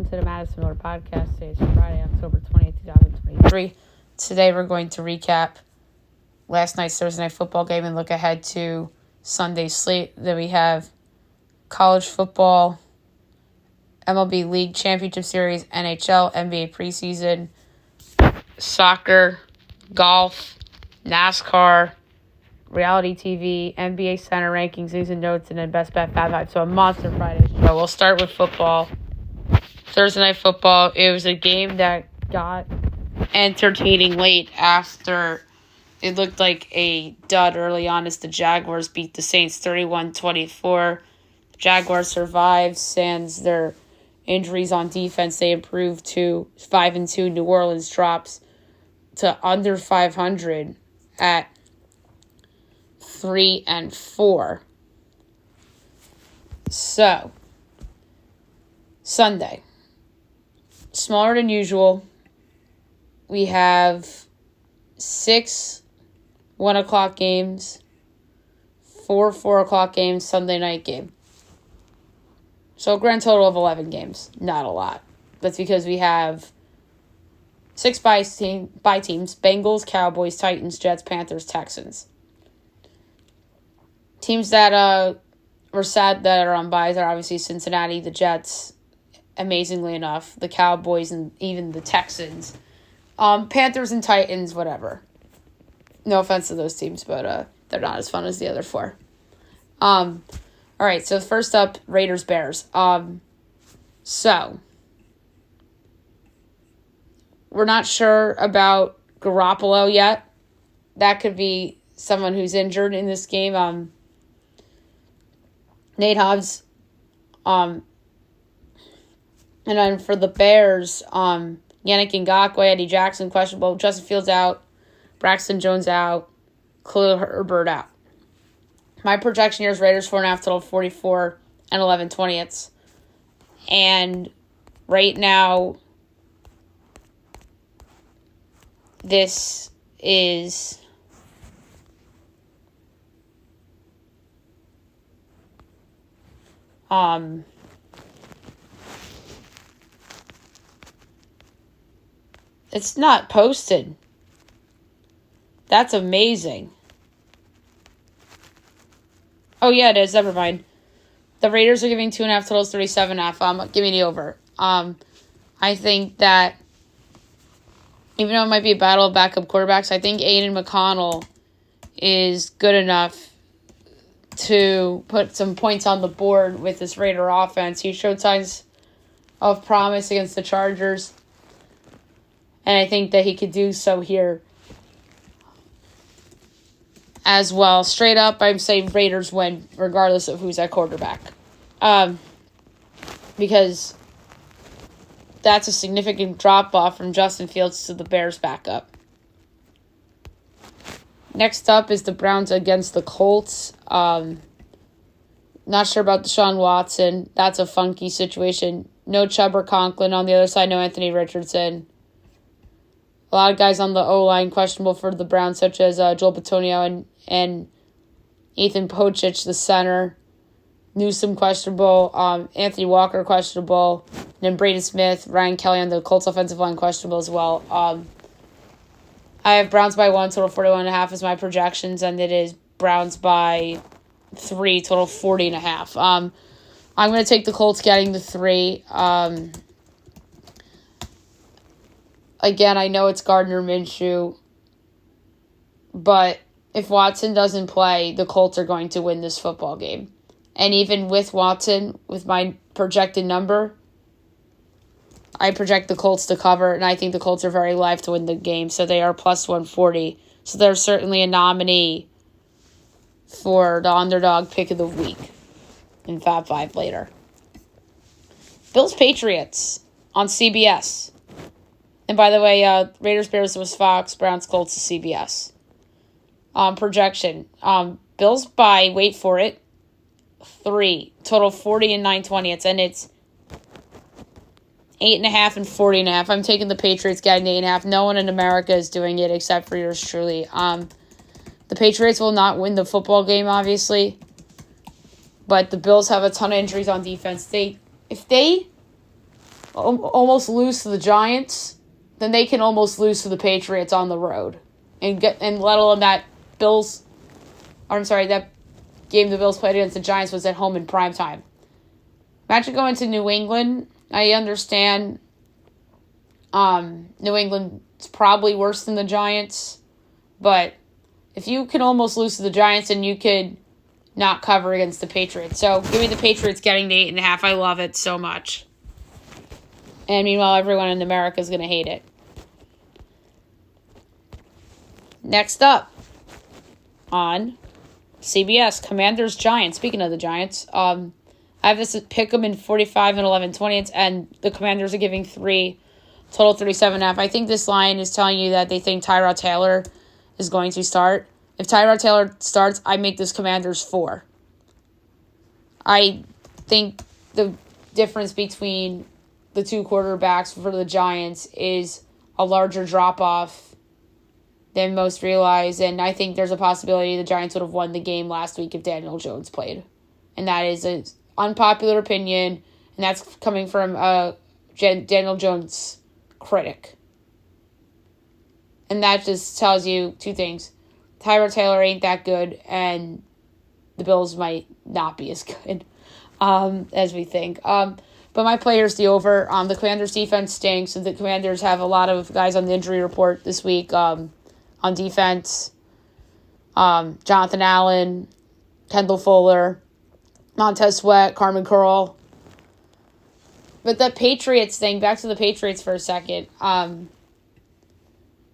welcome to the Madison Miller Podcast. Today is Friday, October 20th, 2023. Today we're going to recap last night's Thursday Night Football game and look ahead to Sunday's slate. Then we have college football, MLB League Championship Series, NHL, NBA Preseason, soccer, golf, NASCAR, reality TV, NBA Center rankings, news and notes, and then Best Bet Fab Five. So a monster Friday show. We'll start with football. Thursday Night Football. It was a game that got entertaining late after it looked like a dud early on as the Jaguars beat the Saints 31-24. The Jaguars survived sans their injuries on defense. They improved to 5-2. New Orleans drops to under 500 at 3-4. So, Sunday. Smaller than usual. We have 6 1 o'clock games, 4 4 o'clock games, Sunday night game. So a grand total of 11 games. Not a lot. That's because we have 6 bye teams: Bengals, Cowboys, Titans, Jets, Panthers, Texans. Teams that were sad that are on byes are obviously Cincinnati, the Jets, amazingly enough, the Cowboys, and even the Texans. Panthers and Titans, whatever. No offense to those teams, but they're not as fun as the other 4. All right, so first up, Raiders-Bears. So, we're not sure about Garoppolo yet. That could be someone who's injured in this game. Nate Hobbs. And then for the Bears, Yannick Ngakoue, Eddie Jackson, questionable. Justin Fields out. Braxton Jones out. Khalil Herbert out. My projection here is Raiders 4.5 total, 44 and 11/20. And right now, this is it's not posted. That's amazing. Oh, yeah, it is. Never mind. The Raiders are giving 2.5 totals, 37.5. Give me the over. I think that even though it might be a battle of backup quarterbacks, I think Aiden McConnell is good enough to put some points on the board with this Raider offense. He showed signs of promise against the Chargers, and I think that he could do so here as well. Straight up, I'm saying Raiders win regardless of who's at quarterback. Because that's a significant drop-off from Justin Fields to the Bears backup. Next up is the Browns against the Colts. Not sure about Deshaun Watson. That's a funky situation. No Chubb or Conklin. On the other side, no Anthony Richardson. A lot of guys on the O-line questionable for the Browns, such as Joel Bitonio and Ethan Pochich, the center. Newsome questionable. Anthony Walker questionable. And then Braden Smith, Ryan Kelly on the Colts offensive line questionable as well. I have Browns by 1, total 41.5 is my projections, and it is Browns by 3, total 40.5. I'm going to take the Colts getting the 3. Again, I know it's Gardner Minshew, but if Watson doesn't play, the Colts are going to win this football game. And even with Watson, with my projected number, I project the Colts to cover, and I think the Colts are very live to win the game, so they are plus 140. So they're certainly a nominee for the underdog pick of the week in Fab 5 later. Bills-Patriots on CBS. And by the way, Raiders-Bears was Fox, Browns-Colts is CBS. Projection. Bills by, wait for it, 3. Total 40 and 9/20. And it's 8.5 and 40.5. I'm taking the Patriots getting the 8.5. No one in America is doing it except for yours truly. The Patriots will not win the football game, obviously. But the Bills have a ton of injuries on defense. If they almost lose to the Giants, then they can almost lose to the Patriots on the road, and let alone that that game the Bills played against the Giants was at home in primetime. Imagine going to New England. I understand New England's probably worse than the Giants, but if you can almost lose to the Giants, and you could not cover against the Patriots. So give me the Patriots getting the 8.5. I love it so much. And meanwhile, everyone in America is going to hate it. Next up on CBS, Commanders Giants. Speaking of the Giants, I have this pick them in 45 and 11/20, and the Commanders are giving 3, total 37.5. I think this line is telling you that they think Tyrod Taylor is going to start. If Tyrod Taylor starts, I make this Commanders 4. I think the difference between the two quarterbacks for the Giants is a larger drop-off than most realize, and I think there's a possibility the Giants would have won the game last week if Daniel Jones played. And that is an unpopular opinion, and that's coming from a Daniel Jones critic. And that just tells you two things. Tyrod Taylor ain't that good, and the Bills might not be as good as we think. But my player's the over. The Commanders' defense stinks, and the Commanders have a lot of guys on the injury report this week on defense. Jonathan Allen, Kendall Fuller, Montez Sweat, Carmen Curl. But the Patriots thing, back to the Patriots for a second.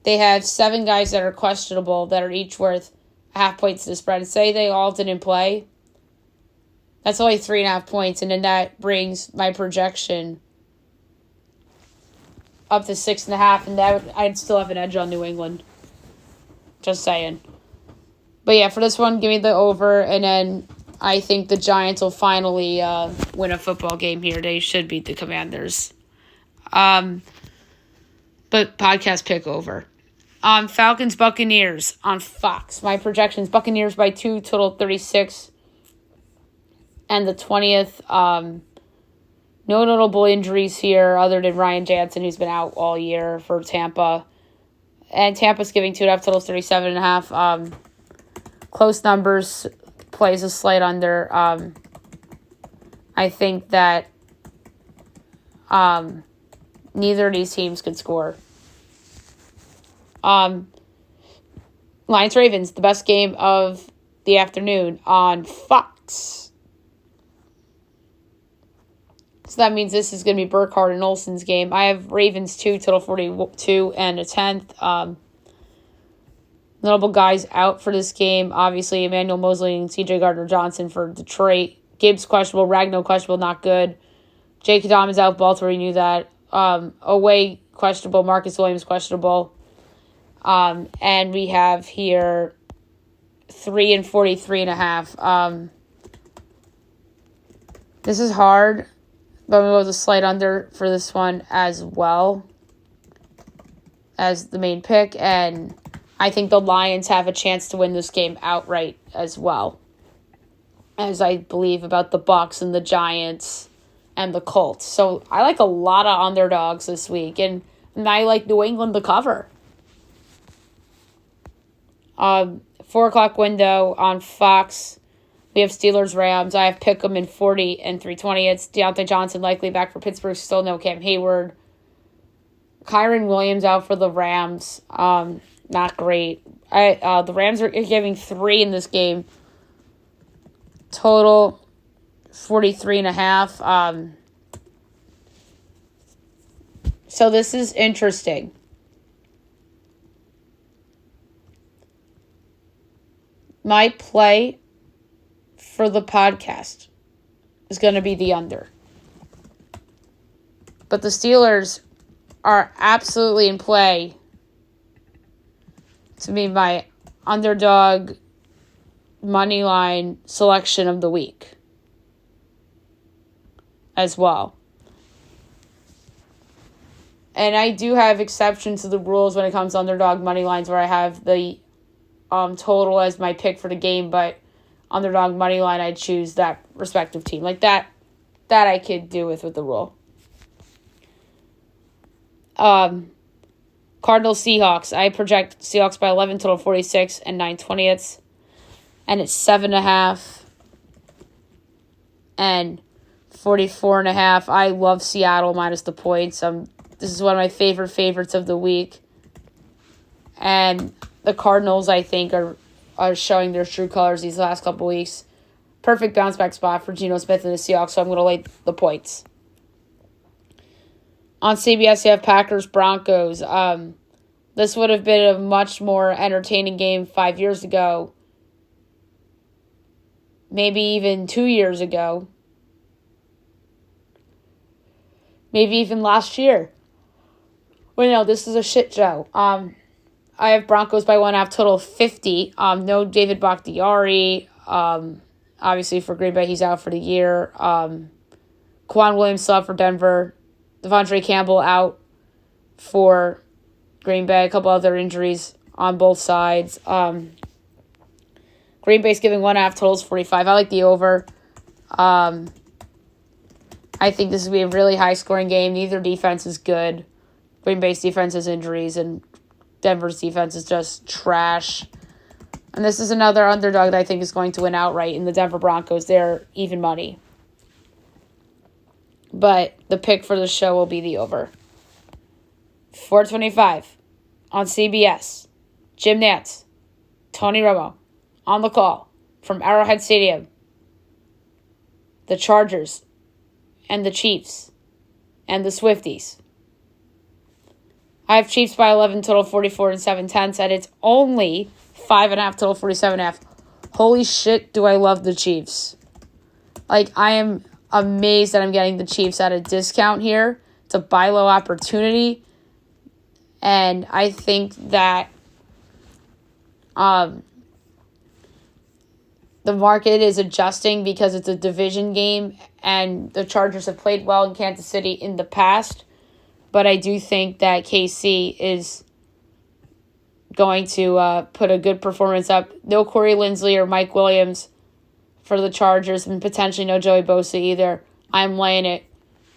They have 7 guys that are questionable that are each worth 0.5 points to the spread. Say they all didn't play. That's only 3.5 points, and then that brings my projection up to 6.5, and I'd still have an edge on New England. Just saying. But yeah, for this one, give me the over, and then I think the Giants will finally win a football game here. They should beat the Commanders. But podcast pick over. Falcons Buccaneers on Fox. My projections: Buccaneers by 2, total 36. And the 20th. No notable injuries here other than Ryan Jansen, who's been out all year for Tampa. And Tampa's giving 2.5, total 37.5. Close numbers, plays a slight under. I think that neither of these teams could score. Lions-Ravens, the best game of the afternoon on Fox. So that means this is going to be Burkhardt and Olsen's game. I have Ravens 2, total 42 and a 10th. Notable guys out for this game. Obviously, Emmanuel Mosley and C.J. Gardner-Johnson for Detroit. Gibbs questionable. Ragnow questionable, not good. Jake Adams is out. Baltimore, you knew that. Away questionable. Marcus Williams questionable. And we have here 3 and 43.5. This is hard, but I'm going to go with a slight under for this one as well as the main pick. And I think the Lions have a chance to win this game outright as well, as I believe about the Bucs and the Giants and the Colts. So I like a lot of underdogs this week, and I like New England to cover. 4 o'clock window on Fox. We have Steelers-Rams. I have Pick'em in 40 and 320. It's Deontay Johnson likely back for Pittsburgh. Still no Cam Hayward. Kyron Williams out for the Rams. Not great. The Rams are giving 3 in this game. Total 43.5. So this is interesting. My play for the podcast is going to be the under. But the Steelers are absolutely in play to be my underdog money line selection of the week as well. And I do have exceptions to the rules when it comes to underdog money lines where I have the total as my pick for the game, but underdog money line, I'd choose that respective team. Like that I could do with the rule. Cardinals Seahawks. I project Seahawks by 11, total 46 and 9/20. And it's 7.5 and 44.5. I love Seattle minus the points. This is one of my favorites of the week. And the Cardinals, I think, are showing their true colors these last couple weeks. Perfect bounce back spot for Geno Smith and the Seahawks, so I'm going to lay the points. On CBS, you have Packers-Broncos. This would have been a much more entertaining game 5 years ago. Maybe even 2 years ago. Maybe even last year. Well, no, this is a shit show. I have Broncos by 1.5, total 50. No David Bakhtiari. Obviously, for Green Bay, he's out for the year. Quan Williams still out for Denver. Devondre Campbell out for Green Bay. A couple other injuries on both sides. Green Bay's giving 1.5, totals 45. I like the over. I think this will be a really high-scoring game. Neither defense is good. Green Bay's defense has injuries, and Denver's defense is just trash. And this is another underdog that I think is going to win outright in the Denver Broncos. They're even money. But the pick for the show will be the over. 425 on CBS. Jim Nantz, Tony Romo on the call from Arrowhead Stadium. The Chargers and the Chiefs and the Swifties. I have Chiefs by 11, total 44 and 7/10, and it's only 5.5, total 47.5. Holy shit, do I love the Chiefs. Like, I am amazed that I'm getting the Chiefs at a discount here. It's a buy low opportunity. And I think that the market is adjusting because it's a division game and the Chargers have played well in Kansas City in the past. But I do think that KC is going to put a good performance up. No Corey Linsley or Mike Williams for the Chargers, and potentially no Joey Bosa either. I'm laying it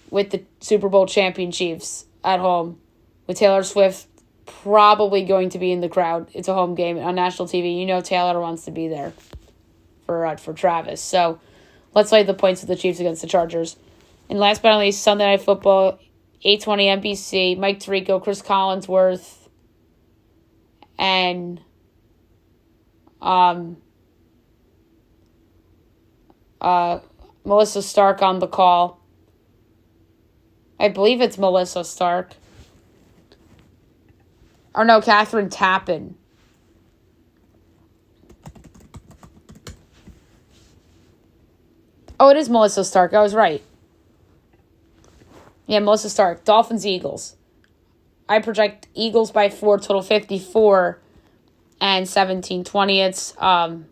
with the Super Bowl champion Chiefs at home, with Taylor Swift probably going to be in the crowd. It's a home game on national TV. You know Taylor wants to be there for Travis. So let's lay the points of the Chiefs against the Chargers. And last but not least, Sunday Night Football, 8:20 NBC, Mike Tirico, Chris Collinsworth, and Melissa Stark on the call. I believe it's Melissa Stark. Or no, Catherine Tappan. Oh, it is Melissa Stark. I was right. Yeah, Melissa Stark. Dolphins, Eagles. I project Eagles by 4, total 54 and 17/20.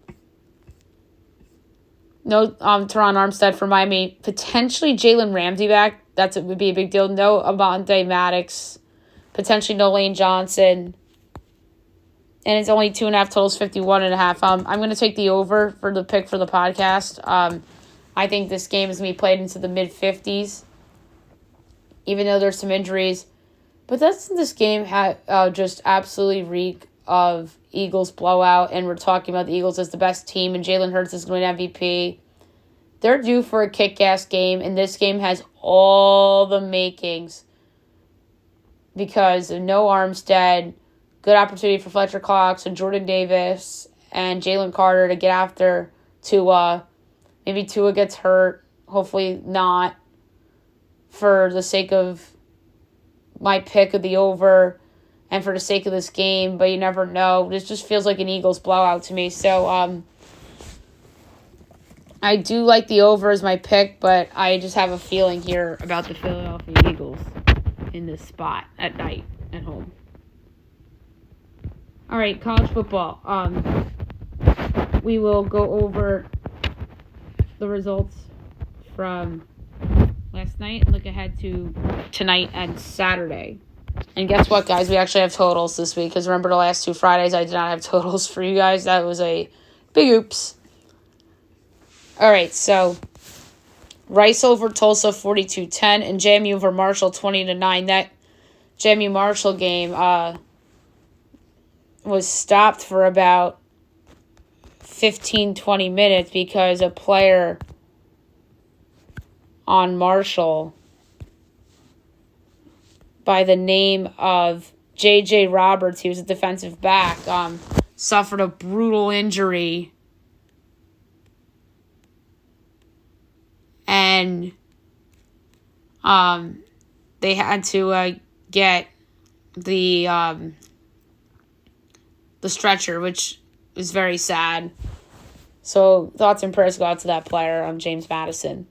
No Teron Armstead for Miami. Potentially Jalen Ramsey back. Would be a big deal. No Avonte Maddox. Potentially no Lane Johnson. And it's only 2.5, totals 51.5. I'm going to take the over for the pick for the podcast. I think this game is going to be played into the mid-50s, even though there's some injuries. But doesn't this game just absolutely reek of Eagles blowout? And we're talking about the Eagles as the best team, and Jalen Hurts is going to win MVP. They're due for a kick-ass game, and this game has all the makings because of no Armstead, good opportunity for Fletcher Cox and Jordan Davis and Jalen Carter to get after Tua. Maybe Tua gets hurt. Hopefully not, for the sake of my pick of the over and for the sake of this game, but you never know. This just feels like an Eagles blowout to me. So I do like the over as my pick, but I just have a feeling here about the Philadelphia Eagles in this spot at night at home. All right, college football. We will go over the results from last night and look ahead to tonight and Saturday. And guess what, guys? We actually have totals this week, because remember the last 2 Fridays I did not have totals for you guys. That was a big oops. All right, so Rice over Tulsa 42-10 and JMU over Marshall 20-9. That Jimmy Marshall game was stopped for about 15-20 minutes because a player on Marshall by the name of J.J. Roberts, he was a defensive back, suffered a brutal injury. And they had to get the stretcher, which is very sad. So thoughts and prayers go out to that player, James Madison,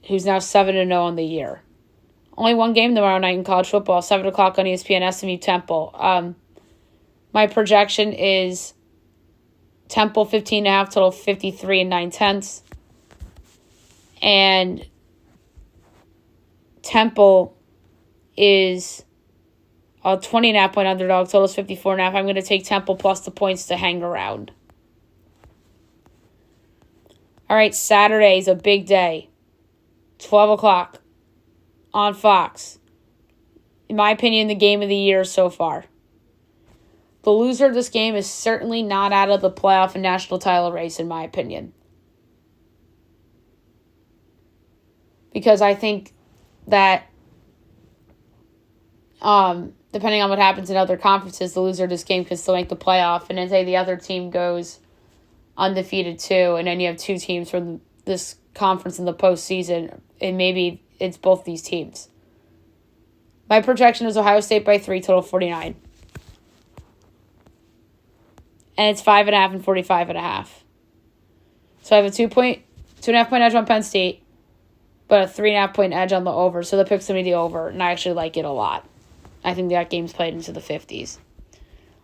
who's now 7-0 on the year. Only one game tomorrow night in college football, 7 o'clock on ESPN, SMU Temple. My projection is Temple 15.5, total 53 9/10. And Temple is a 20.5 point underdog, total is 54.5. I'm going to take Temple plus the points to hang around. All right, Saturday is a big day. 12 o'clock on Fox. In my opinion, the game of the year so far. The loser of this game is certainly not out of the playoff and national title race, in my opinion. Because I think that depending on what happens in other conferences, the loser of this game can still make the playoff. And then say the other team goes undefeated too, and then you have two teams from this conference in the postseason, and maybe it's both these teams. My projection is Ohio State by 3, total 49. And it's 5.5 and 45.5. So I have a 2.5 point edge on Penn State, but a 3.5 point edge on the over. So the pick's going to be the over, and I actually like it a lot. I think that game's played into the 50s.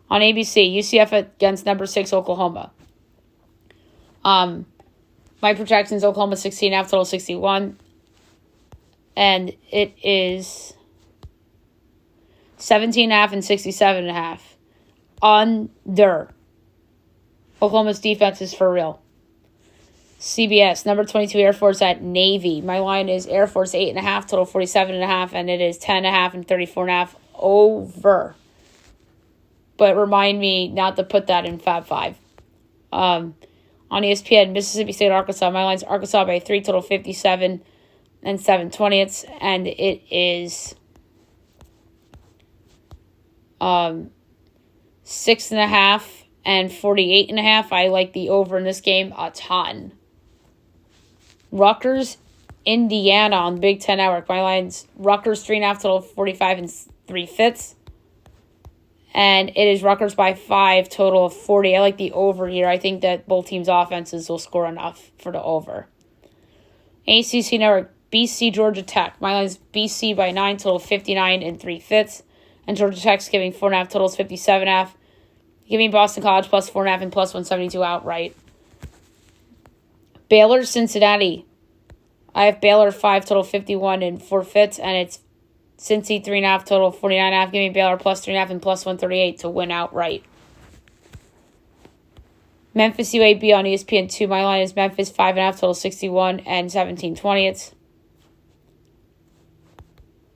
On ABC, UCF against number 6 Oklahoma. My projection is Oklahoma 16.5, total 61. And it is 17.5 and 67.5. Under. Oklahoma's defense is for real. CBS, number 22 Air Force at Navy. My line is Air Force 8.5, total 47.5, and it is 10.5 and 34.5 over. But remind me not to put that in Fab 5. On ESPN, Mississippi State, Arkansas. My line's Arkansas by 3, total 57 and 7/20, and it is 6.5 and 48.5. I like the over in this game a ton. Rutgers, Indiana on the Big Ten Network. My line's Rutgers 3.5, total 45 and 3/5. And it is Rutgers by 5, total of 40. I like the over here. I think that both teams' offenses will score enough for the over. ACC Network, BC, Georgia Tech. My line is BC by 9, total 59 and 3/5. And Georgia Tech's giving 4.5, totals 57.5. Give me Boston College plus 4.5 and plus 172 outright. Baylor, Cincinnati. I have Baylor 5, total 51 and 4/5. And it's Cincy 3.5, total 49.5. Give me Baylor plus 3.5 and plus 138 to win outright. Memphis UAB on ESPN2. My line is Memphis 5.5, total 61 and 17/20.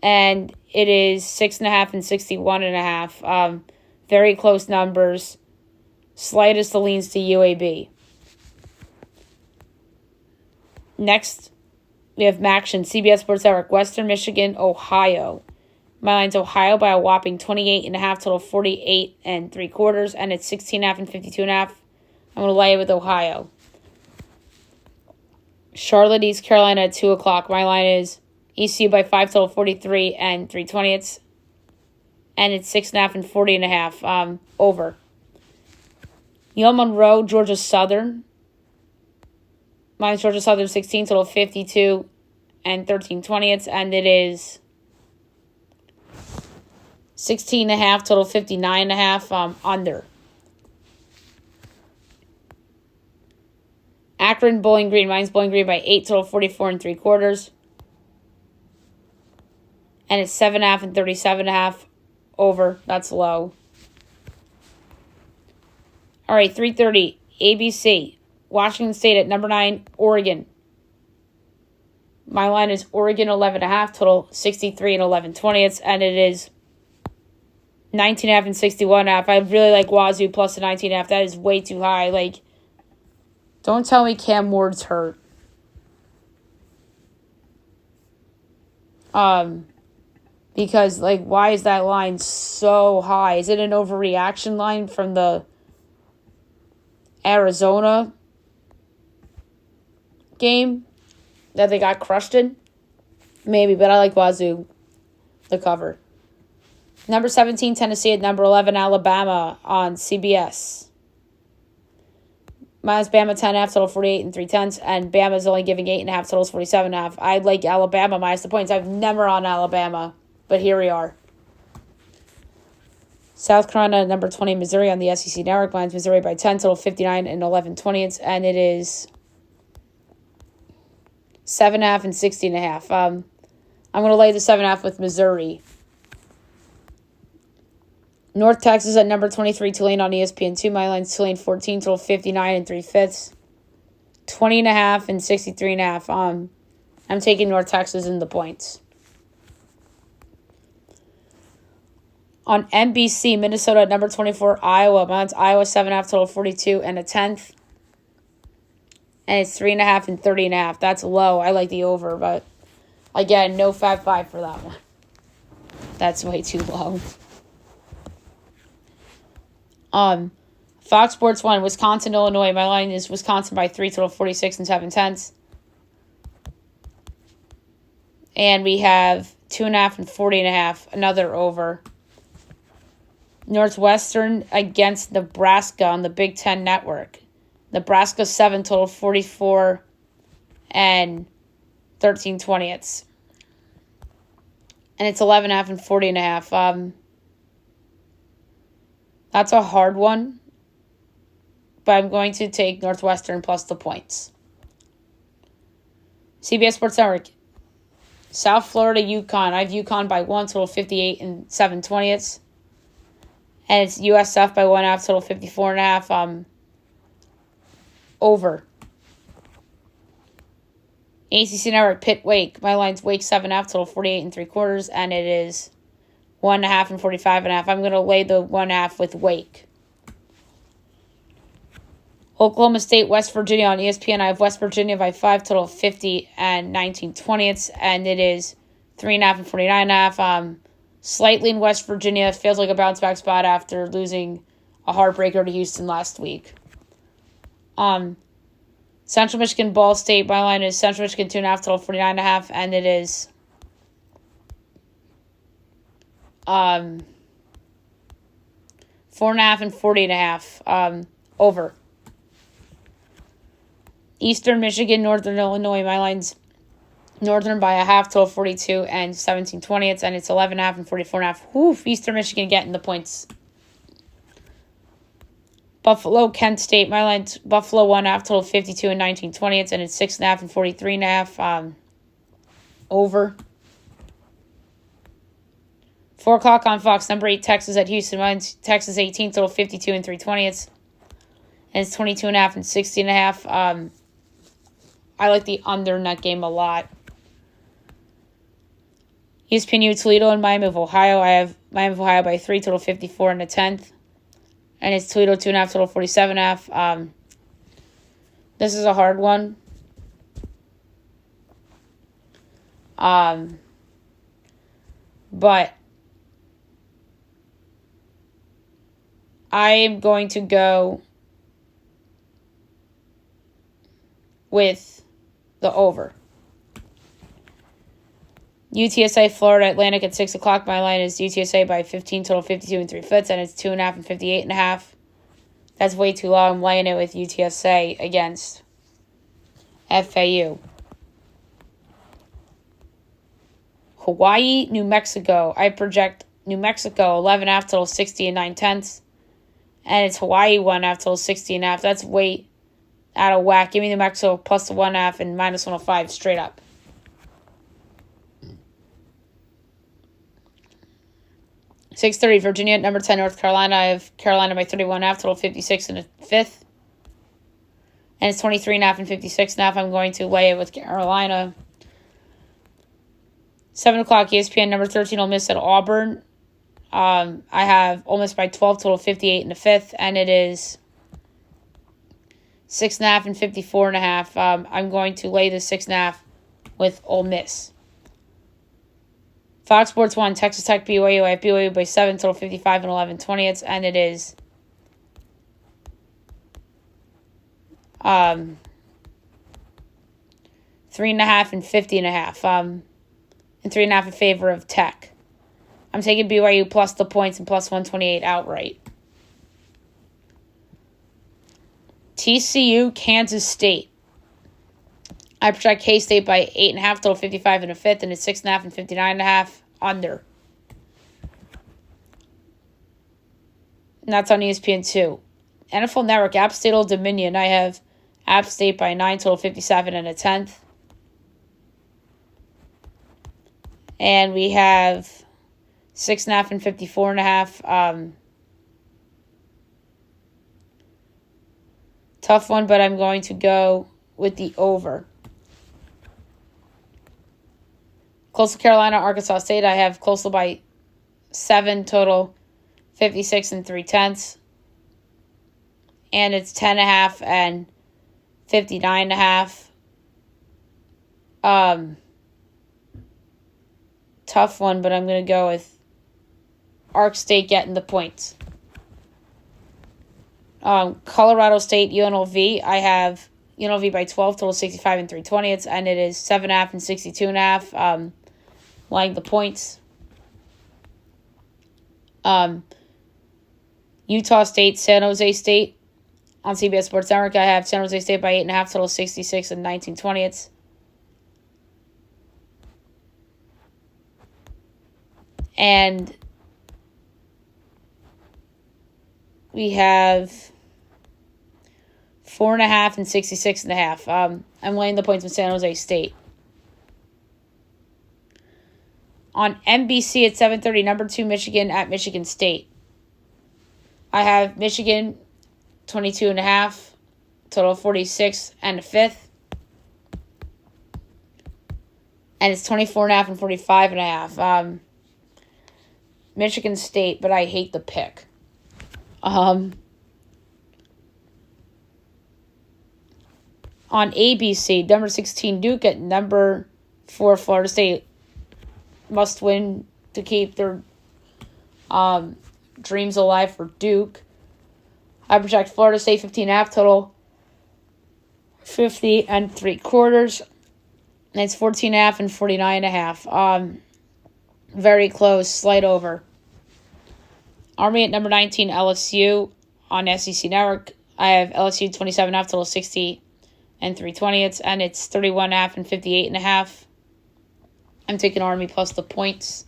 And it is 6.5 and 61.5. Very close numbers. Slightest the leans to UAB. Next, we have Maction, CBS Sports Network, Western Michigan, Ohio. My line's Ohio by a whopping 28.5, total 48 and 3/4, and it's 16.5 and 52.5. I'm going to lay it with Ohio. Charlotte, East Carolina at 2 o'clock. My line is ECU by 5, total 43 and 3/20, and it's 6.5 and 40.5 over. Yale Monroe, Georgia Southern. Mine's Georgia Southern 16, total 52 and 13/20, and it is 16.5, total 59.5 under. Akron, Bowling Green. Mine's Bowling Green by 8, total 44 and 3/4. And it's 7.5 and 37.5 over. That's low. All right, 3:30 ABC. Washington State at number 9, Oregon. My line is Oregon 11.5, total 63 and 11/20, and it is 19.5 and 61.5. I really like Wazoo plus the 19.5. That is way too high. Like, don't tell me Cam Ward's hurt. Because, like, why is that line so high? Is it an overreaction line from the Arizona game that they got crushed in? Maybe, but I like Wazoo, the cover. Number 17, Tennessee at number 11, Alabama on CBS. Minus Bama 10.5, total 48 and 3/10, and Bama's only giving 8.5, totals 47.5. I like Alabama minus the points. I've never on Alabama, but here we are. South Carolina at number 20, Missouri on the SEC Network. Minus Missouri by 10, total 59 and 11/20, and it is 7.5 and 60.5. I'm going to lay the 7.5 with Missouri. North Texas at number 23, Tulane on ESPN2. My line's Tulane 14, total 59 and 3/5. 20.5 and 63.5. I'm taking North Texas in the points. On NBC, Minnesota at number 24, Iowa. Mine's Iowa 7.5, total 42 and 1/10. And it's 3.5 and 30.5. That's low. I like the over, but again, no 5-5 for that one. That's way too low. Fox Sports 1, Wisconsin, Illinois. My line is Wisconsin by 3, total 46 and 7/10. And we have 2.5 and 40.5, another over. Northwestern against Nebraska on the Big Ten Network. Nebraska 7, total 44 and 13/20. And it's 11.5 and 40.5. That's a hard one, but I'm going to take Northwestern plus the points. CBS Sports Network. South Florida, UConn. I have UConn by 1, total 58 and 7/20. And it's USF by 1.5, total 54.5. Over. ACC Network, Pitt, Wake. My line's Wake 7.5, total 48 and 3/4, and it is 1.5 and 45.5. I'm going to lay the 1.5 with Wake. Oklahoma State, West Virginia on ESPN. I have West Virginia by 5, total 50 and 19/20, and it is 3.5 and 49.5. Slightly in West Virginia. Feels like a bounce back spot after losing a heartbreaker to Houston last week. Central Michigan, Ball State. My line is Central Michigan 2.5, total 49.5, and it is 4.5 and 40.5. Over. Eastern Michigan, Northern Illinois. My line's Northern by 1/2, total 42 and 17/20, and it's 11.5 and 44.5. Woof, Eastern Michigan getting the points. Buffalo, Kent State. My line's Buffalo 1.5, total 52 and 19/20, and it's 6.5 and 43.5. Over. 4 o'clock on Fox. Number 8, Texas at Houston. Mine's Texas 18, total 52 and 3/20, and it's 22.5 and 60.5. I like the under in that game a lot. ESPNU, Toledo, and Miami of Ohio. I have Miami of Ohio by 3, total 54 and 1/10. And it's Toledo 2.5, total 47.5. This is a hard one. But I am going to go with the over. UTSA, Florida Atlantic at 6 o'clock. My line is UTSA by 15, total 52 and 3/5, and it's 2.5 and 58.5. That's way too low. I'm laying it with UTSA against FAU. Hawaii, New Mexico. I project New Mexico 11.5, total 60 and 9/10, and it's Hawaii 1.5, total 60.5. That's way out of whack. Give me New Mexico plus the 1.5 and minus 105 straight up. 6:30, Virginia at number 10, North Carolina. I have Carolina by 31.5, total 56 and 1/5. And it's 23.5 and 56.5. I'm going to lay it with Carolina. 7 o'clock, ESPN, number 13, Ole Miss at Auburn. I have Ole Miss by 12, total 58 in the fifth, and it is 6.5 and 54.5. I'm going to lay the 6.5 with Ole Miss. Fox Sports 1, Texas Tech, BYU. I have BYU by 7, total 55 and 11/20, and it is 3.5 and 50.5. And 3.5 in favor of Tech. I'm taking BYU plus the points and plus 128 outright. TCU, Kansas State. I project K-State by 8.5, total 55 in the fifth, and it's 6.5 and 59.5 under. And that's on ESPN2. NFL Network, App State Old Dominion. I have App State by 9, total 57 and a 10th. And we have 6.5 and 54.5. Tough one, but I'm going to go with the over. Coastal Carolina, Arkansas State. I have Coastal by 7, total 56 and 3/10. And it's 10.5 and 59.5. Tough one, but I'm going to go with Ark State getting the points. Colorado State, UNLV. I have UNLV by 12, total 65 and 3/20, and it is 7.5 and 62.5. Lying the points. Utah State, San Jose State. On CBS Sports Network, I have San Jose State by 8.5, total 66 and 19/20. And we have 4.5 and 66.5. I'm laying the points with San Jose State. On NBC at 7:30, number 2, Michigan at Michigan State. I have Michigan 22.5, total 46 and a fifth. And it's 24.5 and 45.5. Michigan State, but I hate the pick. On ABC, number 16, Duke at number 4, Florida State. Must win to keep their dreams alive for Duke. I project Florida State 15.5, total 50 and 3/4. And it's 14.5 and 49.5. Very close, slight over. Army at number 19, LSU on SEC Network. I have LSU 27.5, total 60 and 3/20, and it's 31.5 and 58.5. I'm taking Army plus the points.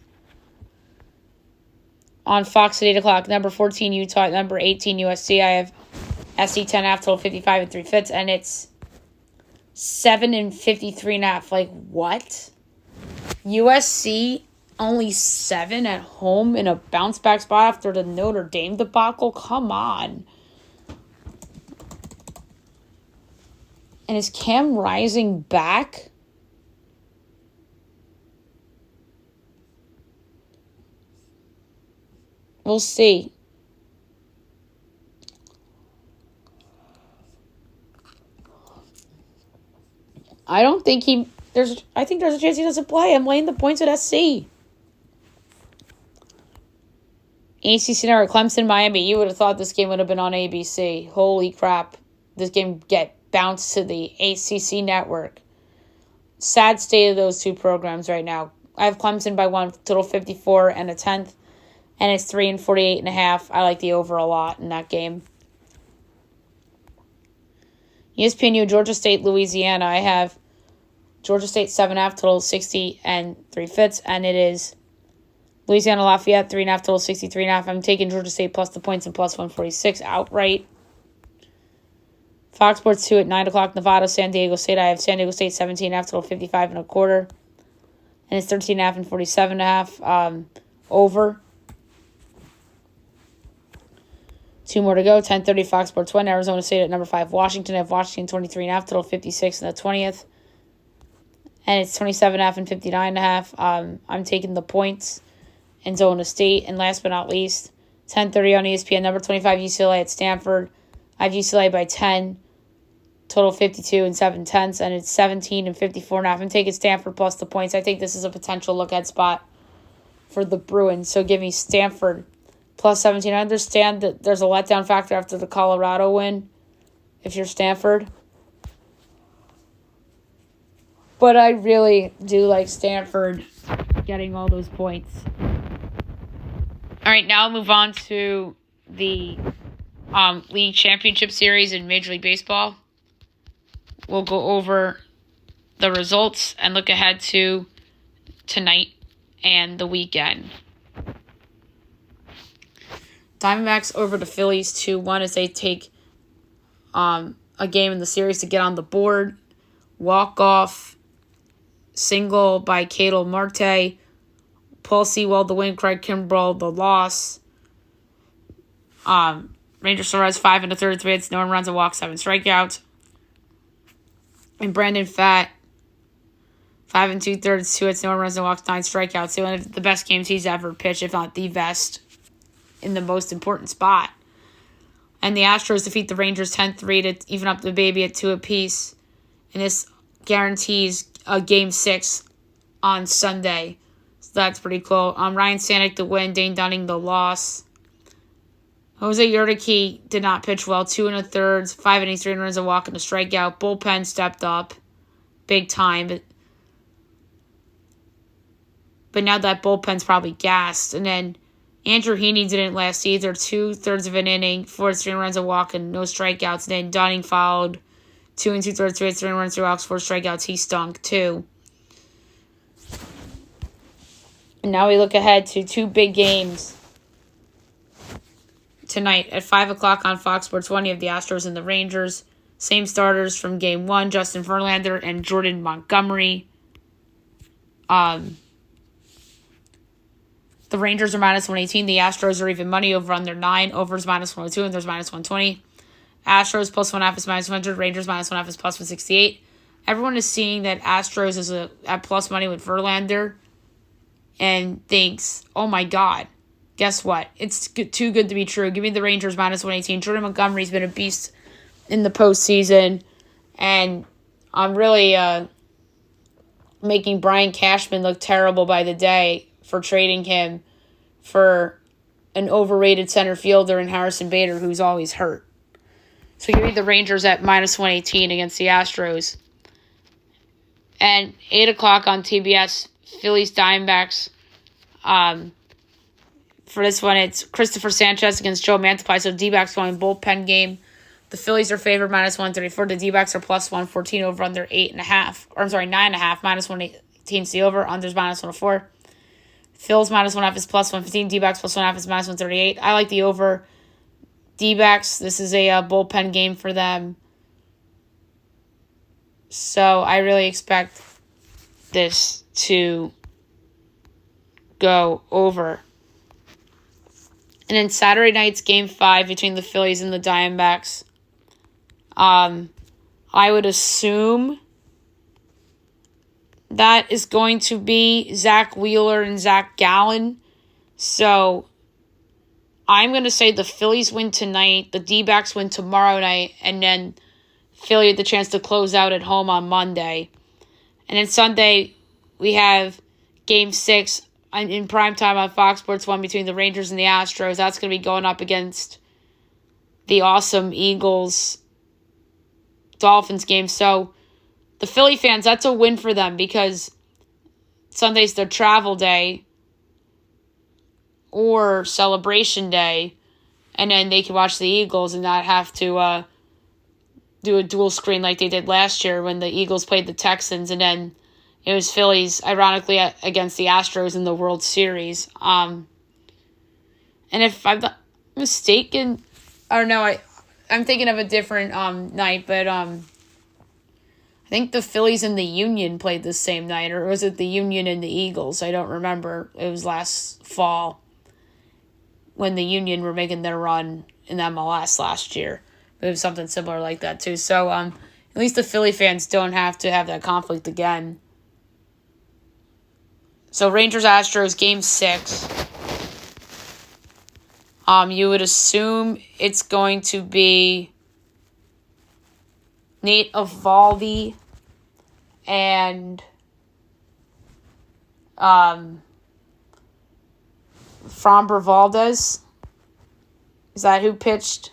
On Fox at 8 o'clock, number 14, Utah at number 18, USC. I have SC 10.5, total 55 and 3/5, and it's 7 and 53.5. Like, what? USC only 7 at home in a bounce back spot after the Notre Dame debacle? Come on. And is Cam Rising back? We'll see. I think there's a chance he doesn't play. I'm laying the points at SC. ACC Network, Clemson, Miami. You would have thought this game would have been on ABC. Holy crap. This game get bounced to the ACC Network. Sad state of those two programs right now. I have Clemson by 1, total 54 and a 10th. And it's 3 and 48.5. I like the over a lot in that game. ESPNU, Georgia State, Louisiana. I have Georgia State 7.5, total 60 and 3/5, and it is Louisiana Lafayette 3.5, total 63.5. I'm taking Georgia State plus the points and plus 146 outright. Fox Sports 2 at 9 o'clock, Nevada, San Diego State. I have San Diego State 17.5, total 55 and a quarter, and it's 13.5 and 47.5. Over. 2 more to go. 10:30 Fox Sports 1. Arizona State at number 5. Washington. I have Washington 23.5, total 56 and the 20th. and it's 27.5 and 59.5. I'm taking the points in Zona State. And last but not least, 10:30 on ESPN, number 25 UCLA at Stanford. I have UCLA by 10, total 52 and 7/10, and it's 17 and 54.5. I'm taking Stanford plus the points. I think this is a potential look-ahead spot for the Bruins, so give me Stanford plus 17. I understand that there's a letdown factor after the Colorado win if you're Stanford, but I really do like Stanford getting all those points. All right, now I'll move on to the League Championship Series in Major League Baseball. We'll go over the results and look ahead to tonight and the weekend. Diamondbacks over the Phillies 2-1 as they take a game in the series to get on the board. Walk-off single by Ketel Marte. Paul Sewell the win, Craig Kimbrell the loss. Ranger Suarez 5 1/3 hits, no one runs, a walk, 7 strikeouts. And Brandon Pfaadt 5 2/3, 2 hits, no one runs, no walks, 9 strikeouts. So one of the best games he's ever pitched, if not the best, in the most important spot. And the Astros defeat the Rangers 10-3 to even up the baby at 2 apiece. And this guarantees a Game 6 on Sunday. So that's pretty cool. Ryan Stanek the win, Dane Dunning the loss. Jose Urquidy did not pitch well. 2 1/3, 5 innings, 3 runs, a walk, and a strikeout. Bullpen stepped up big time. But now that bullpen's probably gassed. And then Andrew Heaney didn't last either. 2/3 of an inning, 4 3 runs, a walk, and no strikeouts. And then Dunning followed 2 2/3, 3 hits, 3 runs, 3 walks, 4 strikeouts. He stunk too. And now we look ahead to 2 big games tonight at 5 o'clock on Fox Sports 1. You have the Astros and the Rangers. Same starters from Game 1, Justin Verlander and Jordan Montgomery. The Rangers are minus 118. The Astros are even money over under 9. Over is minus 102, and there's minus 120. Astros plus 1/2 is minus 100. Rangers minus 1/2 is plus 168. Everyone is seeing that Astros is at plus money with Verlander and thinks, oh my God, guess what? It's too good to be true. Give me the Rangers minus 118. Jordan Montgomery's been a beast in the postseason, and I'm really making Brian Cashman look terrible by the day for trading him for an overrated center fielder in Harrison Bader, who's always hurt. So give me the Rangers at minus 118 against the Astros. And 8 o'clock on TBS, Phillies Diamondbacks. For this one, it's Christopher Sanchez against Joe Mantiply. So D-backs going bullpen game. The Phillies are favored minus 134. The D-backs are plus 114 over under 8.5. Or I'm sorry, 9.5. Minus 118 is the over. Unders minus 104. Phil's minus 1/2 is plus 115. D-backs plus 1/2 is minus 138. I like the over. D-backs, this is a bullpen game for them. So I really expect this to go over. And then Saturday night's Game 5 between the Phillies and the Diamondbacks. I would assume that is going to be Zach Wheeler and Zach Gallen. So I'm going to say the Phillies win tonight, the D-backs win tomorrow night, and then Philly had the chance to close out at home on Monday. And then Sunday, we have Game 6 in primetime on Fox Sports 1 between the Rangers and the Astros. That's going to be going up against the awesome Eagles-Dolphins game. So the Philly fans, that's a win for them because Sunday's their travel day or celebration day, and then they can watch the Eagles and not have to do a dual screen like they did last year when the Eagles played the Texans, and then it was Phillies, ironically, against the Astros in the World Series. And if I'm not mistaken, I don't know, I'm thinking of a different night, but I think the Phillies and the Union played the same night, or was it the Union and the Eagles? I don't remember. It was last fall when the Union were making their run in MLS last year. It was something similar like that too. So at least the Philly fans don't have to have that conflict again So Rangers-Astros, Game 6. You would assume it's going to be Nate Eovaldi and Framber Valdez. Is that who pitched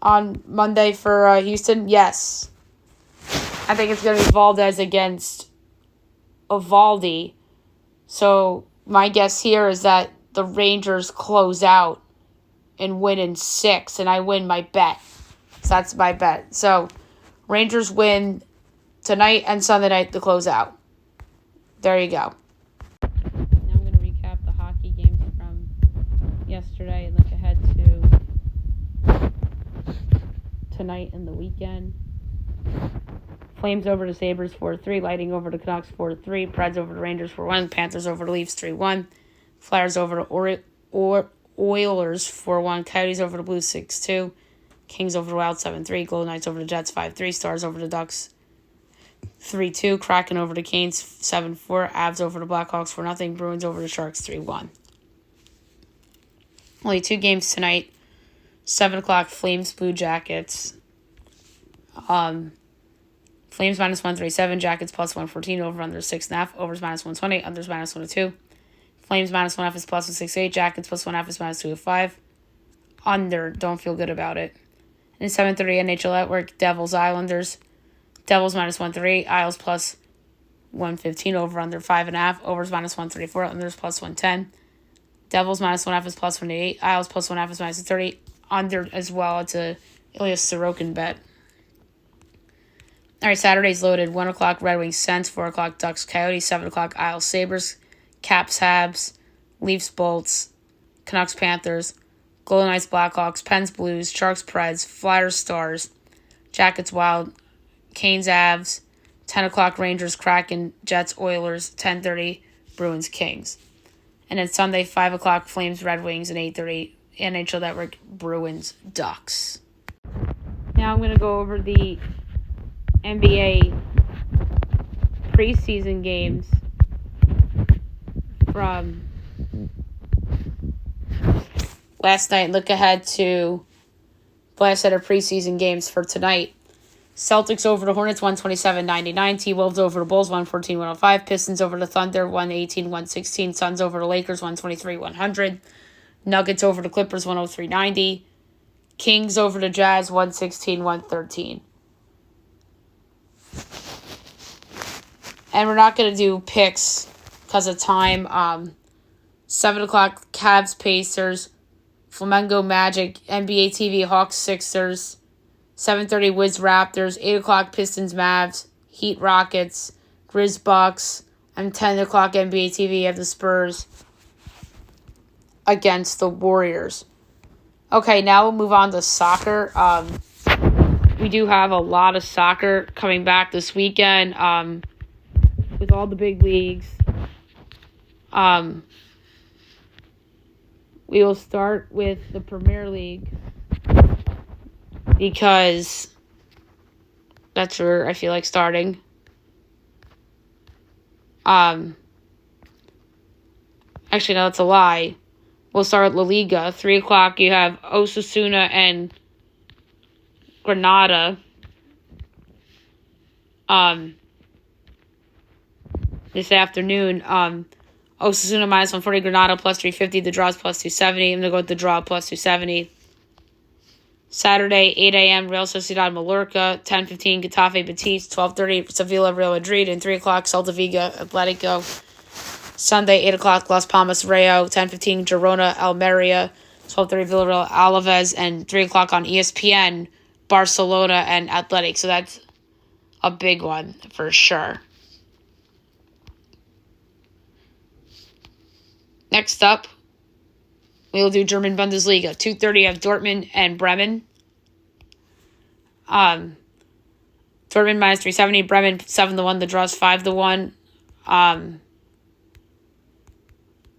on Monday for Houston? Yes. I think it's going to be Valdez against Eovaldi. So my guess here is that the Rangers close out and win in 6, and I win my bet. So that's my bet. So Rangers win tonight and Sunday night to close out. There you go. Now I'm going to recap the hockey games from yesterday and look ahead to tonight and the weekend. Flames over the Sabres 4-3. Lightning over the Canucks 4-3. Preds over the Rangers 4-1. Panthers over the Leafs 3-1. Flyers over the Oilers 4-1. Coyotes over the Blues 6-2. Kings over the Wild 7-3. Golden Knights over the Jets 5-3. Stars over the Ducks 3-2. Kraken over the Canes 7-4. Avs over the Blackhawks 4-0. Bruins over the Sharks 3-1. Only 2 games tonight. 7 o'clock, Flames Blue Jackets. Flames minus 137, Jackets plus 114, over under 6.5, overs minus 120, unders minus 102. Flames minus 1.5 is plus 168, Jackets plus 1.5 is minus 205. Under, don't feel good about it. And 7:30 NHL Network, Devils Islanders. Devils minus 138, Isles plus 115, over under 5.5, overs minus 134, unders plus 110. Devils minus 1.5 is plus 188, Isles plus 1.5 is minus 30. Under as well. It's a Ilya Sorokin bet. All right, Saturday's loaded. 1 o'clock, Red Wings Sens. 4 o'clock, Ducks Coyotes. 7 o'clock, Isles Sabres. Caps Habs. Leafs Bolts. Canucks Panthers. Golden Knights Blackhawks. Pens Blues. Sharks Preds. Flyers Stars. Jackets Wild. Canes Avs. 10 o'clock, Rangers Kraken. Jets Oilers. 10:30, Bruins Kings. And then Sunday, 5 o'clock, Flames Red Wings. And 8:30, NHL Network Bruins Ducks. Now I'm going to go over the NBA preseason games from last night. Look ahead to the last set of preseason games for tonight. Celtics over the Hornets 127-99. T-Wolves over the Bulls 114-105. Pistons over the Thunder 118-116. Suns over the Lakers 123-100. Nuggets over the Clippers 103-90. Kings over the Jazz 116-113. And we're not going to do picks because of time. 7 o'clock, Cavs Pacers. Flamengo Magic. NBA TV Hawks Sixers. 7:30, Wiz Raptors. 8 o'clock, Pistons Mavs. Heat Rockets. Grizz Bucks. And 10 o'clock, NBA TV, you have the Spurs against the Warriors. Okay, now we'll move on to soccer. We do have a lot of soccer coming back this weekend with all the big leagues. We will start with the Premier League because that's where I feel like starting. Actually, no, that's a lie. We'll start with La Liga. 3 o'clock, you have Osasuna and Granada. This afternoon, Osasuna minus 140, Granada plus 350. The draw is plus 270. I'm going to go with the draw plus 270. Saturday, 8 a.m., Real Sociedad Mallorca. 10:15, Getafe Betis. 12:30, Sevilla Real Madrid. And 3 o'clock, Celta Vigo Atletico. Sunday, 8 o'clock, Las Palmas Rayo. 10:15, Girona Almeria. 12:30, Villarreal Alaves. And 3 o'clock on ESPN, Barcelona and Athletic. So that's a big one for sure. Next up, we will do German Bundesliga. 2:30, you have Dortmund and Bremen. Dortmund minus 370, Bremen 7-1. The draw is 5-1.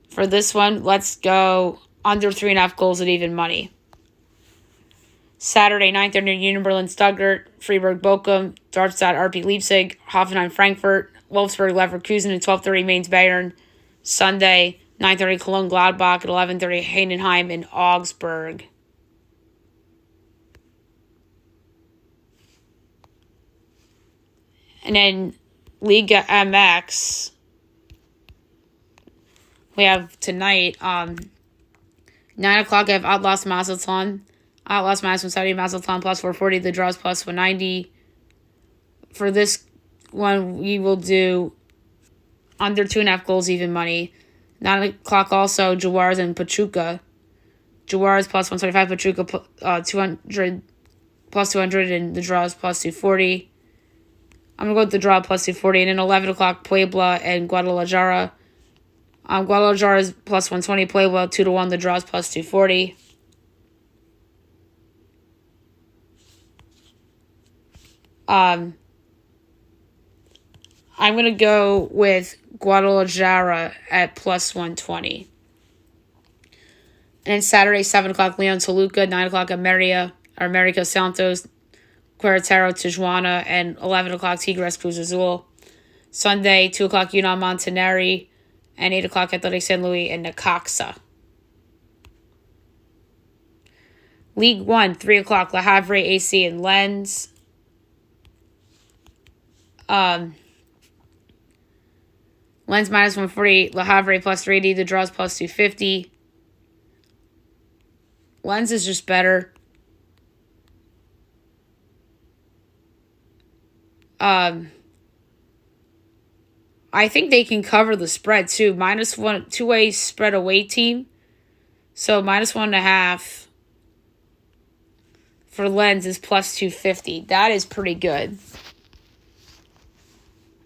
For this one, let's go under 3.5 goals at even money. Saturday, 9:30, Union Berlin Stuttgart, Freiburg Bochum, Darmstadt RB Leipzig, Hoffenheim Frankfurt, Wolfsburg Leverkusen at 12:30, Mainz Bayern. Sunday, 9:30, Cologne Gladbach at 11:30, Heidenheim and Augsburg. And then Liga MX, we have tonight, 9 o'clock, I have Atlas Mazatlan. Atlas Mazatlan, Saudi Mazatlan plus 440. The draws plus 190. For this one, we will do under 2.5 goals, even money. 9 o'clock also, Jaguars and Pachuca. Jaguars plus 125, Pachuca 200 plus 200, and the draws plus 240. I'm going to go with the draw plus 240. And then 11 o'clock, Puebla and Guadalajara. Guadalajara is plus 120, Puebla 2-1, the draws plus 240. I'm going to go with Guadalajara at plus 120. And then Saturday, 7 o'clock, Leon Toluca, 9 o'clock, America Santos, Querétaro, Tijuana, and 11 o'clock, Tigres Cruz Azul. Sunday, 2 o'clock, Union Montanari, and 8 o'clock, Athletic San Luis and Necaxa. League 1, 3 o'clock, Le Havre, AC, and Lens. Lens minus 140, Le Havre plus 380, the draws plus 250. Lens is just better. I think they can cover the spread too. -1, two-way spread away team. So -1.5 for Lens is plus 250. That is pretty good.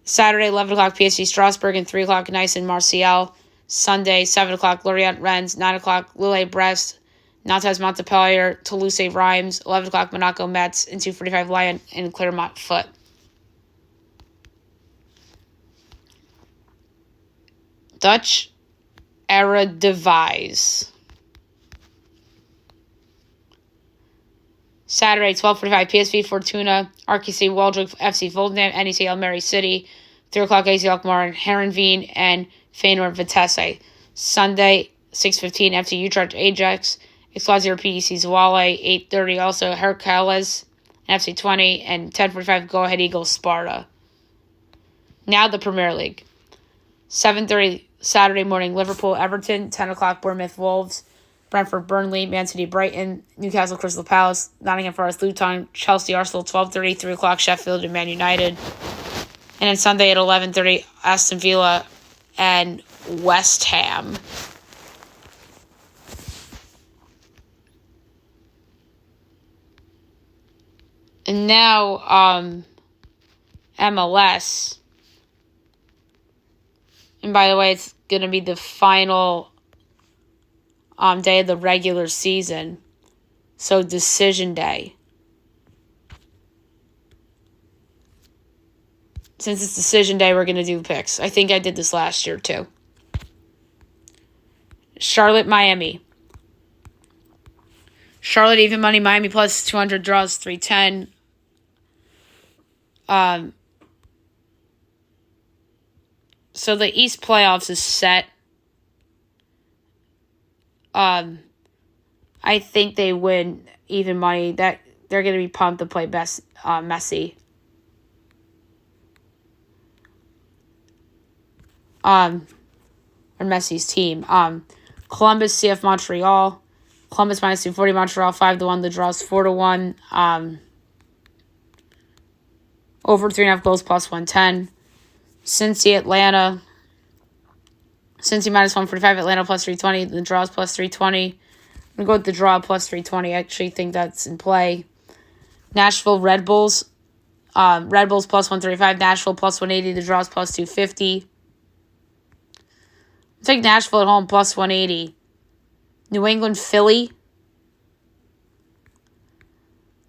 Saturday, 11 o'clock, PSG Strasbourg, and 3 o'clock, Nice and Marseille. Sunday, 7 o'clock, Lorient Rennes, 9 o'clock, Lille Brest, Nantes Montpellier, Toulouse Reims, 11 o'clock, Monaco Metz, and 2:45, Lyon and Clermont Foot. Dutch Eredivisie. Saturday, 12:45, PSV Fortuna, RKC Waldrop, FC Volendam, NEC Almere City, 3 o'clock, AC Alkmaar, Heerenveen, and Feyenoord Vitesse. Sunday, 6:15, FC Utrecht Ajax, Excelsior PDC Zwolle, 8:30, also Hercules, and FC 20, and 10:45, Go Ahead Eagles Sparta. Now the Premier League. 7:30 Saturday morning, Liverpool Everton, 10 o'clock, Bournemouth Wolves, Brentford Burnley, Man City Brighton, Newcastle Crystal Palace, Nottingham Forest Luton, Chelsea Arsenal, 12:30, 3 o'clock, Sheffield and Man United. And then Sunday at 11:30, Aston Villa and West Ham. And now MLS. And by the way, it's going to be the final day of the regular season. So decision day. Since it's decision day, we're going to do picks. I think I did this last year too. Charlotte, Miami. Charlotte even money, Miami plus 200 draws 310. So the East playoffs is set. I think they win even money. That they're going to be pumped to play Messi. Or Messi's team. Columbus, CF Montreal. Columbus minus 240, Montreal 5-1. The draws 4-1. Over 3.5 goals plus 110. Cincy, Atlanta. Cincy minus 145, Atlanta plus 320. The draws plus 320. I'm going to go with the draw plus 320. I actually think that's in play. Nashville, Red Bulls. Red Bulls plus 135. Nashville plus 180. The draws plus 250. I'll take Nashville at home plus 180. New England, Philly.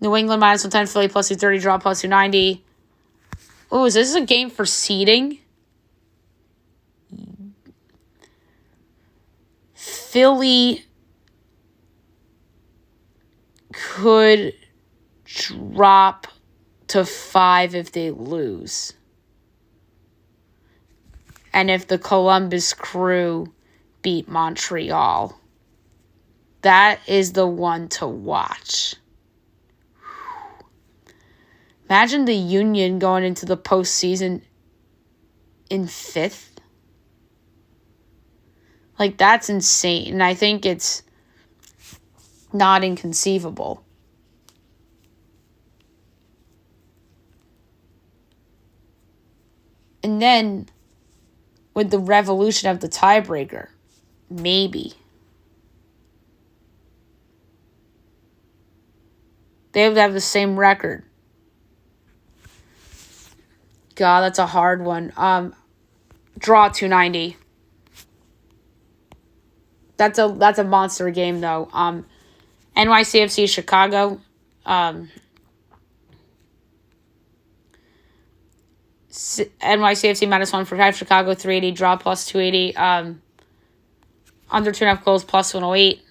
New England minus 110. Philly plus 230. Draw plus 290. Oh, is this a game for seeding? Philly could drop to 5 if they lose. And if the Columbus Crew beat Montreal. That is the one to watch. Imagine the Union going into the postseason in 5th. Like, that's insane. And I think it's not inconceivable. And then, with the revolution of the tiebreaker, maybe. They would have the same record. God, that's a hard one. Draw 290. That's a monster game, though. NYCFC Chicago. NYCFC -145. Chicago 380. Draw plus 280. Under 2.5 goals plus 108.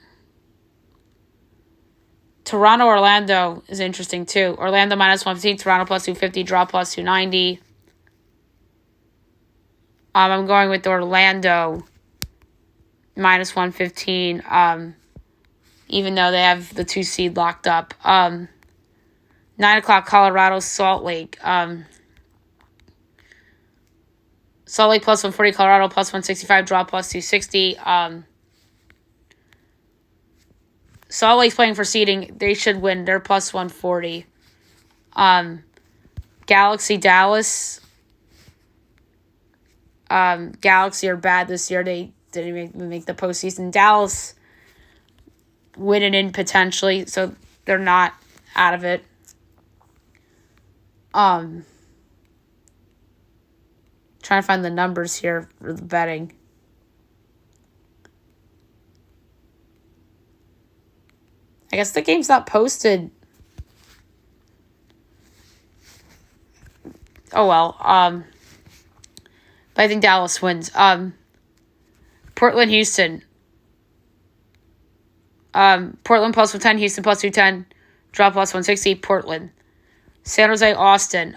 Toronto Orlando is interesting too. Orlando -115. Toronto plus 250. Draw plus 290. I'm going with Orlando -115. Even though they have the 2 seed locked up. 9 o'clock Colorado Salt Lake. Salt Lake plus 140. Colorado plus 165. Draw plus 260. Salt Lake's playing for seeding. They should win. They're plus 140. Galaxy Dallas. Galaxy are bad this year. They didn't make the postseason. Dallas winning in potentially, so they're not out of it. Trying to find the numbers here for the betting. I guess the game's not posted. Oh well. But I think Dallas wins. Portland, Houston. Portland plus 110, Houston plus 210. Draw plus 160, Portland. San Jose, Austin.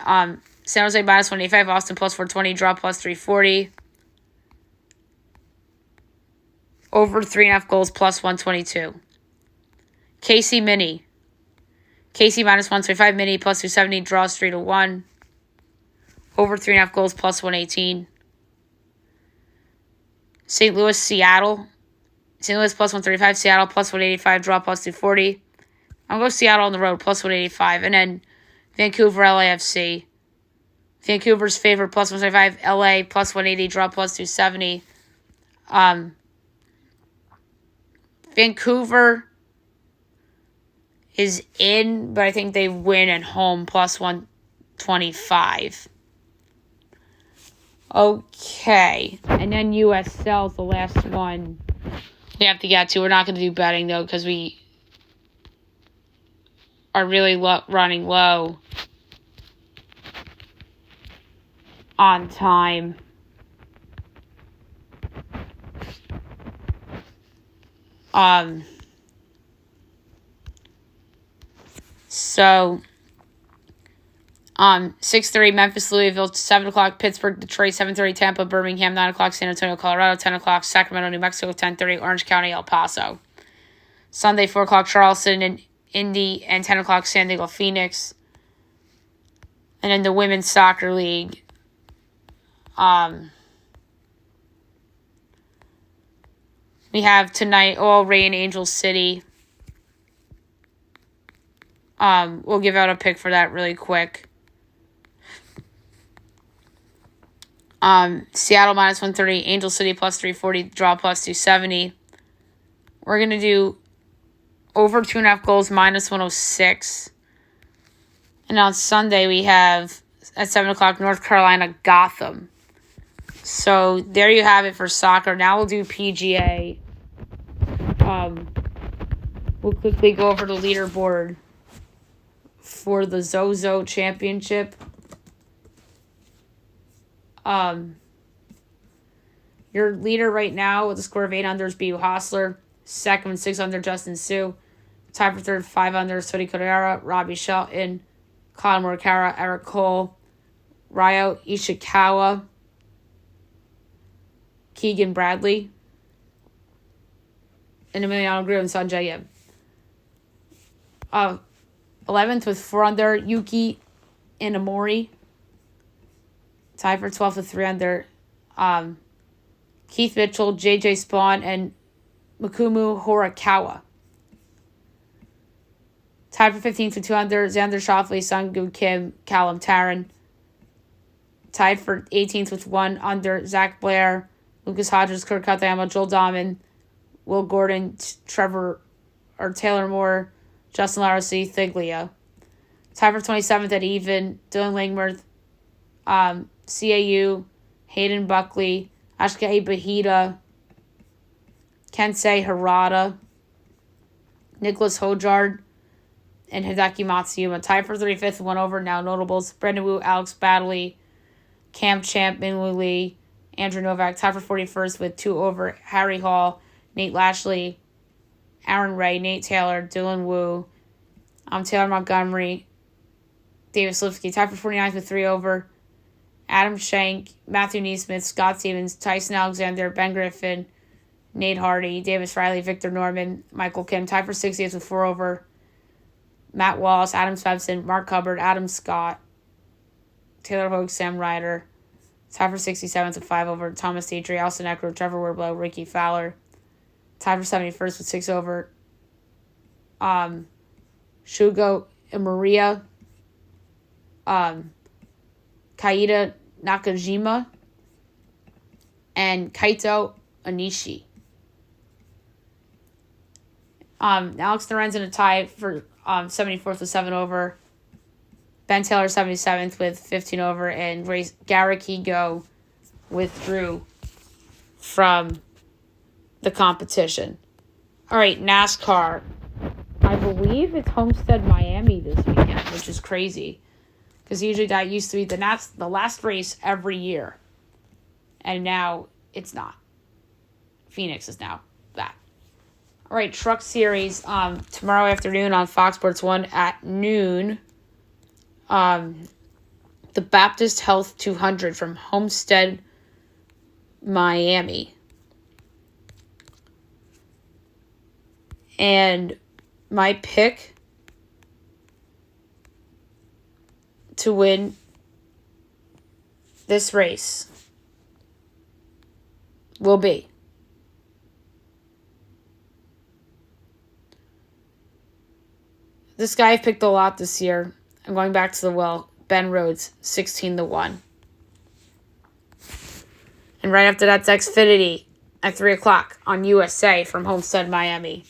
San Jose -185, Austin plus 420. Draw plus 340. Over 3.5 goals plus 122. KC Mini. KC -125, Mini plus 270. Draws 3-1. Over 3.5 goals plus 118. St. Louis, Seattle. St. Louis plus 135, Seattle plus 185, draw plus 240. I'll go Seattle on the road plus 185. And then Vancouver, LAFC. Vancouver's favorite plus 175, LA plus 180, draw plus 270. Vancouver is in, but I think they win at home plus 125. Okay, and then USL is the last one we have to get to. We're not going to do betting, though, because we are really running low on time. So 6:30 Memphis, Louisville, 7 o'clock Pittsburgh, Detroit, 7:30 Tampa, Birmingham, 9 o'clock San Antonio, Colorado, 10 o'clock Sacramento, New Mexico, 10:30 Orange County, El Paso. Sunday, 4 o'clock Charleston and Indy, and 10 o'clock San Diego, Phoenix. And then the Women's Soccer League. We have tonight All Rain, Angel City. We'll give out a pick for that really quick. Seattle -130, Angel City plus 340, draw plus 270. We're going to do over 2.5 goals -106. And on Sunday we have at 7 o'clock North Carolina, Gotham. So there you have it for soccer. Now we'll do PGA. We'll quickly go over the leaderboard for the Zozo Championship. Your leader right now with a score of 8 under is B.U. Hostler. Second with 6 under, Justin Sue. Tied for third, 5 under, Sodi Kodera, Robbie Shelton, Colin Morikawa, Eric Cole, Ryo Ishikawa, Keegan Bradley, and Emiliano Grillo and Sanjay Yim. 11th with 4 under, Yuki Inamori. Tied for 12th with 3 under, Keith Mitchell, JJ Spawn, and Makumu Horikawa. Tied for 15th with 2 under, Xander Schauffele, Sungwoo Kim, Callum Tarrant. Tied for 18th with 1 under, Zach Blair, Lucas Hodges, Kurt Katayama, Joel Dahman, Will Gordon, Taylor Moore, Justin Larossi, Thiglia. Tied for 27th at even, Dylan Langworth, CAU, Hayden Buckley, Ashkai Bahita, Kensei Harada, Nicholas Hojard, and Hideki Matsuyama. Tied for 35th, 1 over. Now notables: Brendan Wu, Alex Baddeley, Cam Champ, Minwoo Lee, Andrew Novak. Tied for 41st with 2 over. Harry Hall, Nate Lashley, Aaron Ray, Nate Taylor, Dylan Wu, Taylor Montgomery, David Slipsky. Tied for 49th with 3 over. Adam Schenk, Matthew Neesmith, Scott Stevens, Tyson Alexander, Ben Griffin, Nate Hardy, Davis Riley, Victor Norman, Michael Kim. Tied for 60th with 4 over. Matt Wallace, Adam Svensson, Mark Hubbard, Adam Scott, Taylor Hogue, Sam Ryder. Tied for 67th with 5 over. Thomas Dietrich, Alson Eckler, Trevor Warblow, Ricky Fowler. Tied for 71st with 6 over. Shugo Maria, Kaida Nakajima, and Kaito Anishi. Alex Lorenzen a tie for 74th with 7 over. Ben Taylor 77th with 15 over, and Garrick Higo withdrew from the competition. All right, NASCAR. I believe it's Homestead, Miami this weekend, which is crazy. Because usually that used to be the last race every year. And now it's not. Phoenix is now that. All right, Truck Series tomorrow afternoon on Fox Sports 1 at noon. The Baptist Health 200 from Homestead, Miami. And my pick to win this race will be this guy I've picked a lot this year. I'm going back to the well. Ben Rhodes, 16-1. And right after that's Xfinity at 3 o'clock on USA from Homestead, Miami.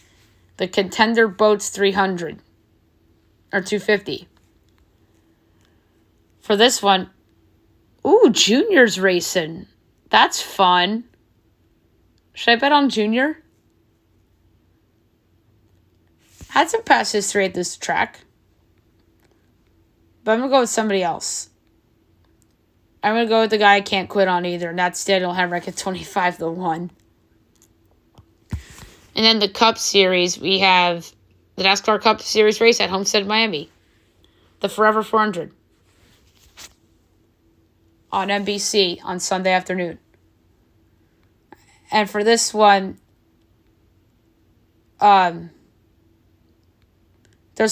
The Contender Boats 300 or 250. For this one, Junior's racing. That's fun. Should I bet on Junior? Had some past history at this track. But I'm going to go with somebody else. I'm going to go with the guy I can't quit on either, and that's Daniel Hemrick at 25-1. And then the Cup Series, we have the NASCAR Cup Series race at Homestead, Miami. The Forever 400. On NBC on Sunday afternoon. And for this one, there's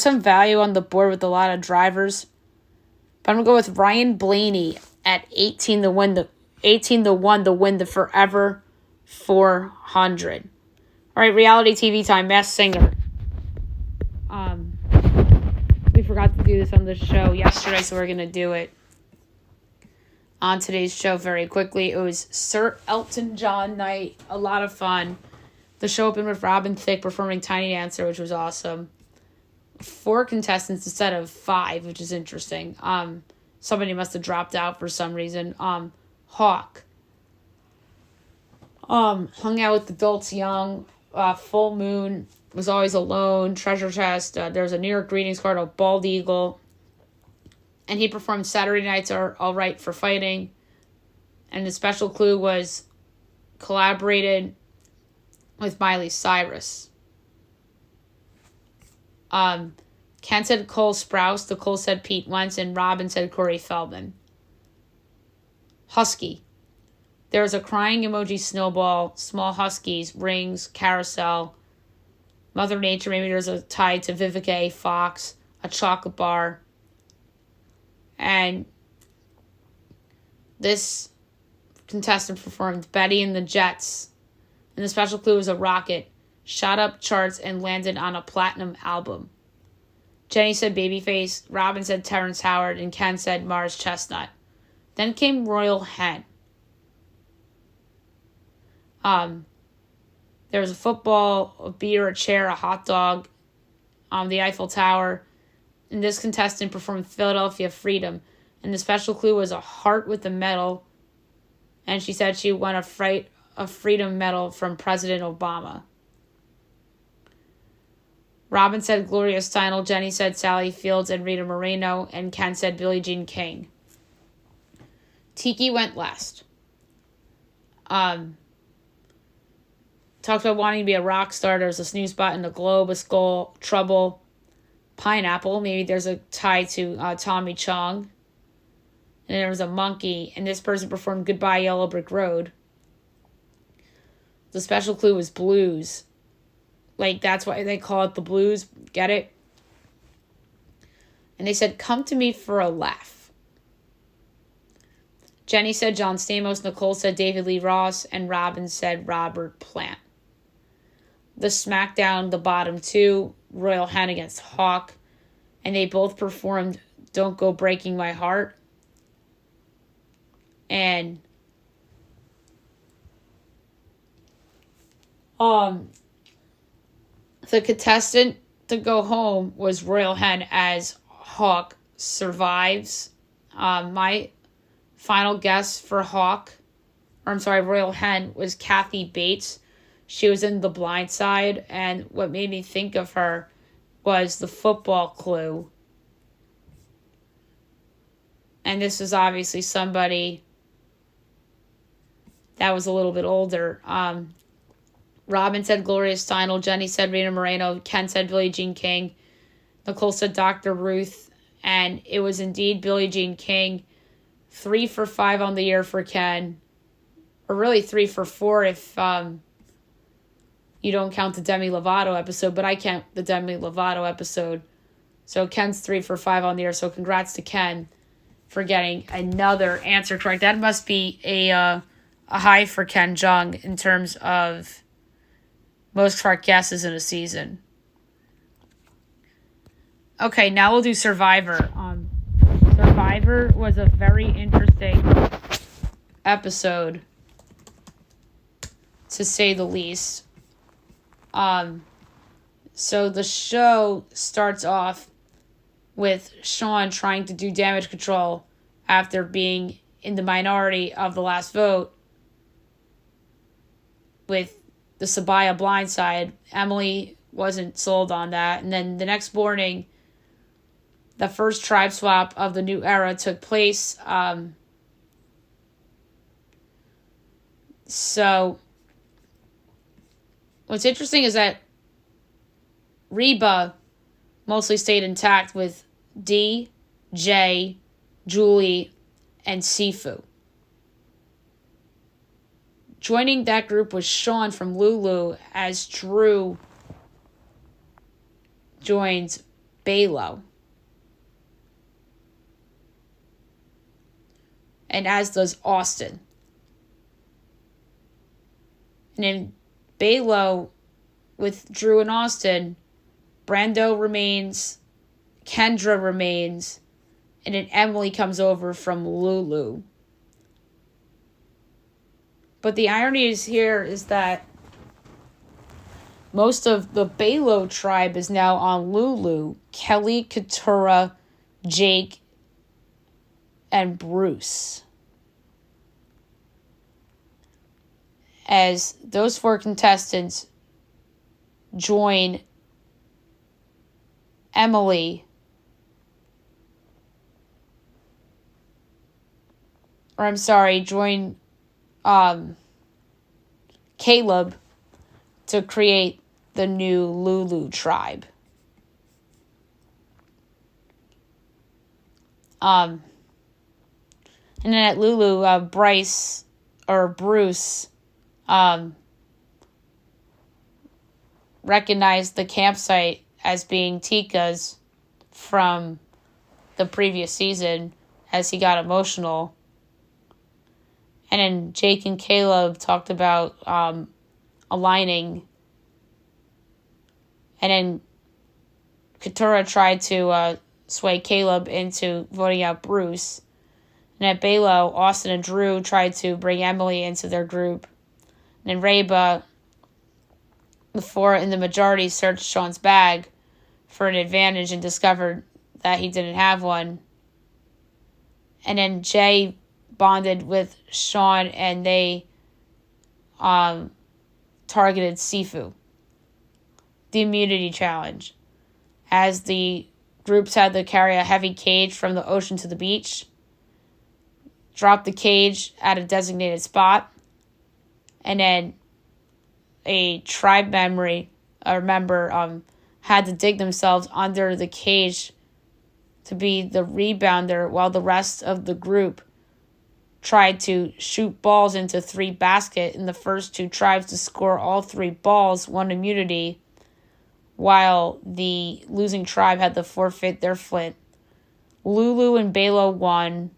some value on the board with a lot of drivers. But I'm going to go with Ryan Blaney at 18-1 to win the Forever 400. All right, reality TV time, Masked Singer. We forgot to do this on the show yesterday, so we're going to do it on today's show very quickly. It was Sir Elton John night. A lot of fun. The show opened with Robin Thicke performing Tiny Dancer, which was awesome. 4 contestants instead of 5, which is interesting. Somebody must have dropped out for some reason. Hawk. Hung out with Adults Young. Full Moon. Was Always Alone. Treasure Chest. There was a New York Greetings card. A Bald Eagle. And he performed Saturday Nights Are All Right for Fighting. And the special clue was collaborated with Miley Cyrus. Ken said Cole Sprouse, Nicole said Pete Wentz, and Robin said Corey Feldman. Husky. There's a crying emoji snowball, small huskies, rings, carousel, Mother Nature, maybe there's a tie to Vivica A. Fox, a chocolate bar. And this contestant performed Betty and the Jets. And the special clue was a rocket, shot up charts and landed on a platinum album. Jenny said Babyface, Robin said Terrence Howard, and Ken said Mars Chestnut. Then came Royal Hen. There was a football, a beer, a chair, a hot dog, the Eiffel Tower. And this contestant performed Philadelphia Freedom. And the special clue was a heart with a medal. And she said she won a freedom medal from President Obama. Robin said Gloria Steinem, Jenny said Sally Fields and Rita Moreno, and Ken said Billie Jean King. Tiki went last. Talked about wanting to be a rock star. There's a snooze button, a globe, a skull, trouble, pineapple. Maybe there's a tie to Tommy Chong. And there was a monkey, and this person performed Goodbye Yellow Brick Road. The special clue was blues. Like, that's why they call it the blues. Get it? And they said, come to me for a laugh. Jenny said John Stamos, Nicole said David Lee Ross, and Robin said Robert Plant. The SmackDown, the bottom two, Royal Hen against Hawk, and they both performed Don't Go Breaking My Heart. And the contestant to go home was Royal Hen as Hawk survives. My final guess for Royal Hen was Kathy Bates. She was in The Blind Side, and what made me think of her was the football clue. And this is obviously somebody that was a little bit older. Robin said Gloria Steinem, Jenny said Rita Moreno, Ken said Billie Jean King, Nicole said Dr. Ruth, and it was indeed Billie Jean King. 3 for 5 on the year for Ken, or really 3 for 4 if you don't count the Demi Lovato episode, but I count the Demi Lovato episode. So Ken's 3 for 5 on the year, so congrats to Ken for getting another answer correct. That must be a high for Ken Jeong in terms of most correct guesses in a season. Okay, now we'll do Survivor. Survivor was a very interesting episode, to say the least. So the show starts off with Sean trying to do damage control after being in the minority of the last vote with the Sabaya blindside. Emily wasn't sold on that. And then the next morning, the first tribe swap of the new era took place. So what's interesting is that Reba mostly stayed intact with D, J, Julie, and Sifu. Joining that group was Sean from Lulu as Drew joins Balo. And as does Austin. And in Balo, with Drew and Austin, Brando remains, Kendra remains, and then Emily comes over from Lulu. But the irony is that most of the Balo tribe is now on Lulu. Kelly, Katura, Jake, and Bruce. As those 4 contestants join Emily, join Caleb to create the new Lulu tribe. And then at Lulu, Bruce recognized the campsite as being Tika's from the previous season as he got emotional. And then Jake and Caleb talked about aligning. And then Katura tried to sway Caleb into voting out Bruce. And at Balo, Austin and Drew tried to bring Emily into their group. And then Reba, the four in the majority, searched Sean's bag for an advantage and discovered that he didn't have one. And then Jay bonded with Sean and they targeted Sifu. The immunity challenge. As the groups had to carry a heavy cage from the ocean to the beach, drop the cage at a designated spot, and then a tribe member had to dig themselves under the cage to be the rebounder while the rest of the group tried to shoot balls into 3 baskets, and the first 2 tribes to score all 3 balls won immunity, while the losing tribe had to forfeit their flint. Lulu and Balo won.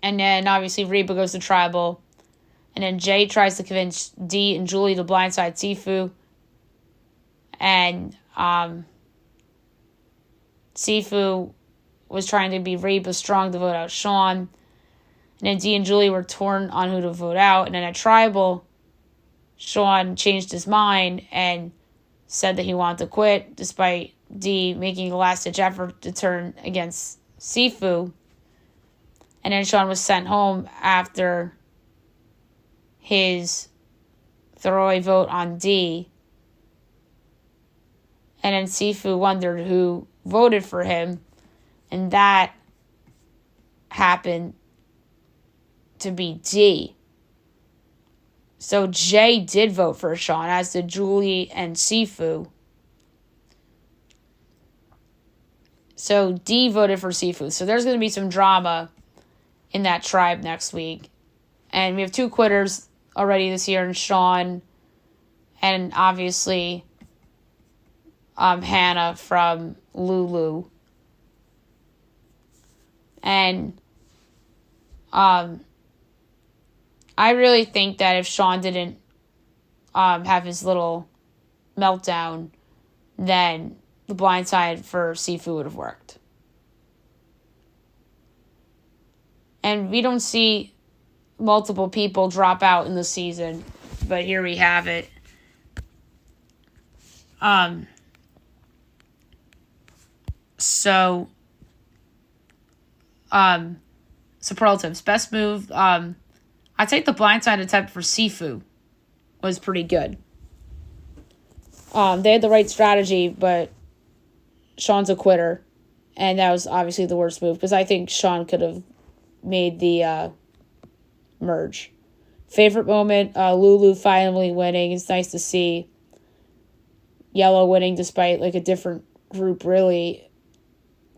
And then obviously Reba goes to tribal. And then Jay tries to convince Dee and Julie to blindside Sifu. And Sifu was trying to be Reba strong to vote out Sean. And then Dee and Julie were torn on who to vote out. And then at tribal, Sean changed his mind and said that he wanted to quit, despite Dee making a last-ditch effort to turn against Sifu. And then Sean was sent home after his throwaway vote on Dee. And then Sifu wondered who voted for him, and that happened to be Dee. So Jay did vote for Sean, as did Julie and Sifu. So Dee voted for Sifu. So there's going to be some drama in that tribe next week. And we have 2 quitters already this year, and Sean and obviously Hannah from Lulu. And I really think that if Sean didn't have his little meltdown, then the blindside for Sifu would have worked. And we don't see multiple people drop out in the season, but here we have it. Superlatives. Best move. I'd take the blindside attempt for Sifu was pretty good. They had the right strategy, but Sean's a quitter, and that was obviously the worst move because I think Sean could have made the merge. Favorite moment, Lulu finally winning. It's nice to see Yellow winning despite like a different group, really.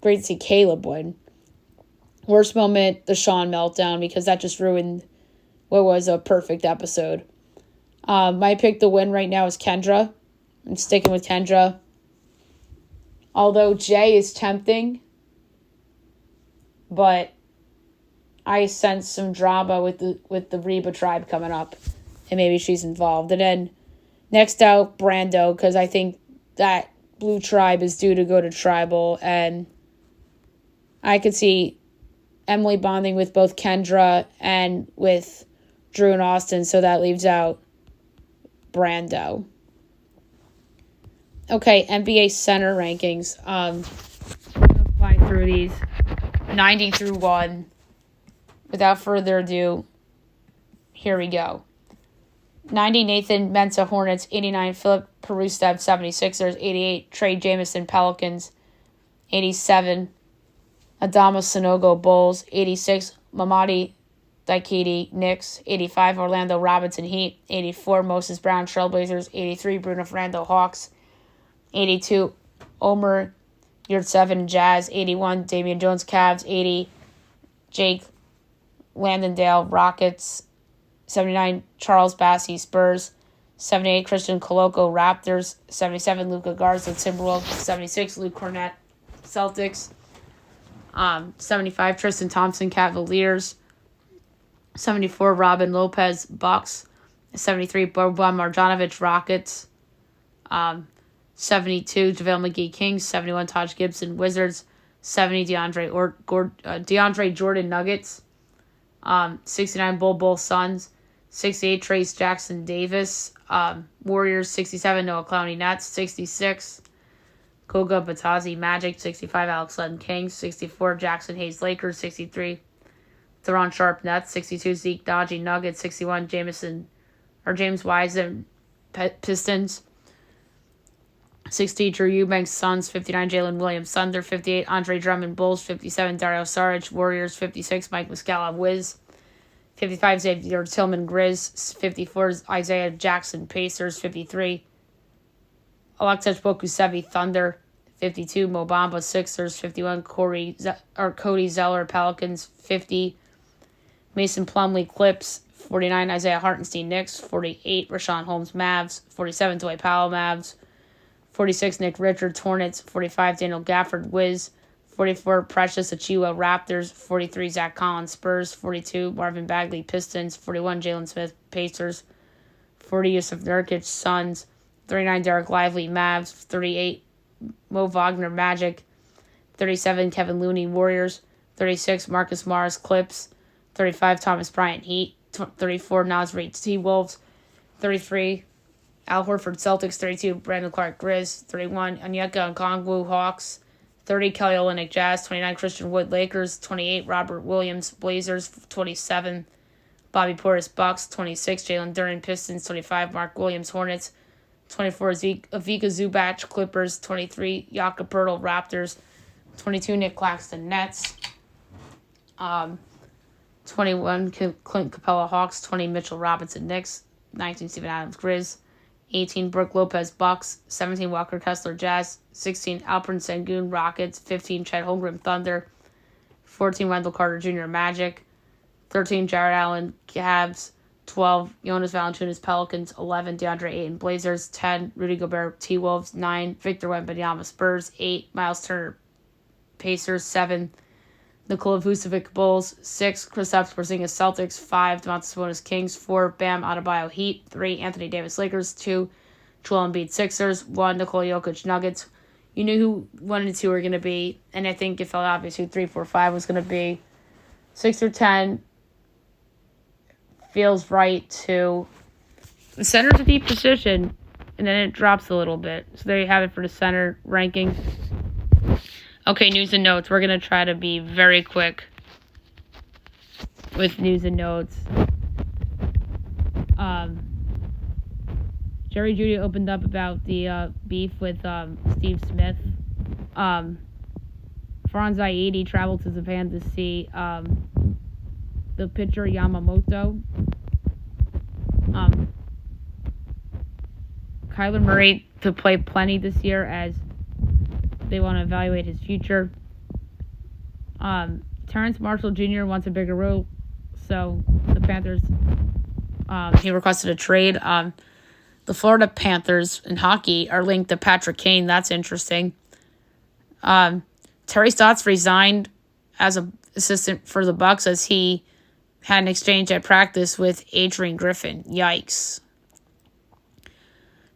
Great to see Caleb win. Worst moment, the Sean meltdown, because that just ruined what was a perfect episode. My pick to win right now is Kendra. I'm sticking with Kendra. Although Jay is tempting, but I sense some drama with the Reba tribe coming up, and maybe she's involved. And then next out, Brando, because I think that blue tribe is due to go to tribal, and I could see Emily bonding with both Kendra and with Drew and Austin, so that leaves out Brando. Okay, NBA center rankings. I'm going to fly through these 90 through 1. Without further ado, here we go. 90, Nathan Mensah, Hornets. 89, Philip Perustev, 76ers. 88, Trey Jamison, Pelicans. 87, Adama Sanogo, Bulls. 86, Mamadi Daikiti, Knicks. 85, Orlando Robinson, Heat. 84, Moses Brown, Trailblazers. 83, Bruno Fernando, Hawks. 82, Omer You're at 7, Jazz, 81. Damian Jones, Cavs, 80. Jake Landendale, Rockets, 79. Charles Bassey, Spurs, 78. Christian Coloco, Raptors, 77. Luka Garza, Timberwolves, 76. Luke Cornett, Celtics, 75. Tristan Thompson, Cavaliers, 74. Robin Lopez, Bucks, 73. Boban Marjanovic, Rockets, 72. JaVale McGee, Kings, 71. Taj Gibson, Wizards, 70. DeAndre Jordan, Nuggets, 69. Bol Suns, 68. Trace Jackson Davis, Warriors, 67. Noah Clowney, Nets, 66. Goga Batazzi, Magic, 65. Alex Len, Kings, 64. Jackson Hayes, Lakers, 63. Theron Sharp, Nets, 62. Zeke Dodgy, Nuggets, 61. James Wiseman, Pistons, 60. Drew Eubanks, Suns, 59. Jalen Williams, Thunder, 58. Andre Drummond, Bulls, 57. Dario Saric, Warriors, 56. Mike Muscala, Wiz, 55. Xavier Tillman, Grizz, 54. Isaiah Jackson, Pacers, 53. Alexej Bokusevi, Thunder, 52. Mo Bamba, Sixers, 51. Cody Zeller, Pelicans, 50. Mason Plumlee, Clips, 49. Isaiah Hartenstein, Knicks, 48. Rashawn Holmes, Mavs, 47. Dwight Powell, Mavs, 46. Nick Richards, Hornets, 45. Daniel Gafford, Wiz, 44. Precious Achiuwa, Raptors, 43. Zach Collins, Spurs, 42. Marvin Bagley, Pistons, 41. Jalen Smith, Pacers, 40. Yusuf Nurkic, Suns, 39. Derek Lively, Mavs, 38. Mo Wagner, Magic, 37. Kevin Looney, Warriors, 36. Marcus Morris, Clips, 35. Thomas Bryant, Heat, 34. Naz Reid, T-Wolves, 33. Al Horford, Celtics, 32. Brandon Clark, Grizz, 31. Onyeka Okongwu, Hawks, 30. Kelly Olynyk, Jazz, 29. Christian Wood, Lakers, 28. Robert Williams, Blazers, 27. Bobby Portis, Bucks, 26. Jalen Duren, Pistons, 25. Mark Williams, Hornets, 24. Ivica Zubac, Clippers, 23. Jakob Poeltl, Raptors, 22. Nick Claxton, Nets, 21. Clint Capella, Hawks, 20. Mitchell Robinson, Knicks, 19. Steven Adams, Grizz, 18. Brook Lopez, Bucks, 17. Walker Kessler, Jazz, 16. Alperen Sengun, Rockets, 15. Chet Holmgren, Thunder, 14. Wendell Carter Jr., Magic, 13. Jared Allen, Cavs, 12. Jonas Valanciunas, Pelicans, 11. DeAndre Ayton, Blazers, 10. Rudy Gobert, T-Wolves, 9. Victor Wembanyama, Spurs, 8. Miles Turner, Pacers, 7. Nikola Vucevic, Bulls, 6. Kristaps Porzingis, Celtics, 5. Domantas Sabonis, Kings, 4. Bam Adebayo, Heat, 3. Anthony Davis, Lakers, 2. Joel Embiid, Sixers, 1. Nikola Jokic, Nuggets. You knew who 1 and 2 were going to be, and I think it felt obvious who 3, 4, 5 was going to be. 6 or 10 feels right to the center's a deep position, and then it drops a little bit. So there you have it for the center rankings. Okay, news and notes. We're going to try to be very quick with news and notes. Jerry Jeudy opened up about the beef with Steve Smith. Franz Zaidi traveled to Japan to see the pitcher Yamamoto. Kyler Murray to play plenty this year as they want to evaluate his future. Terrence Marshall Jr. wants a bigger role, so the Panthers, he requested a trade. The Florida Panthers in hockey are linked to Patrick Kane. That's interesting. Terry Stotts resigned as an assistant for the Bucks as he had an exchange at practice with Adrian Griffin. Yikes.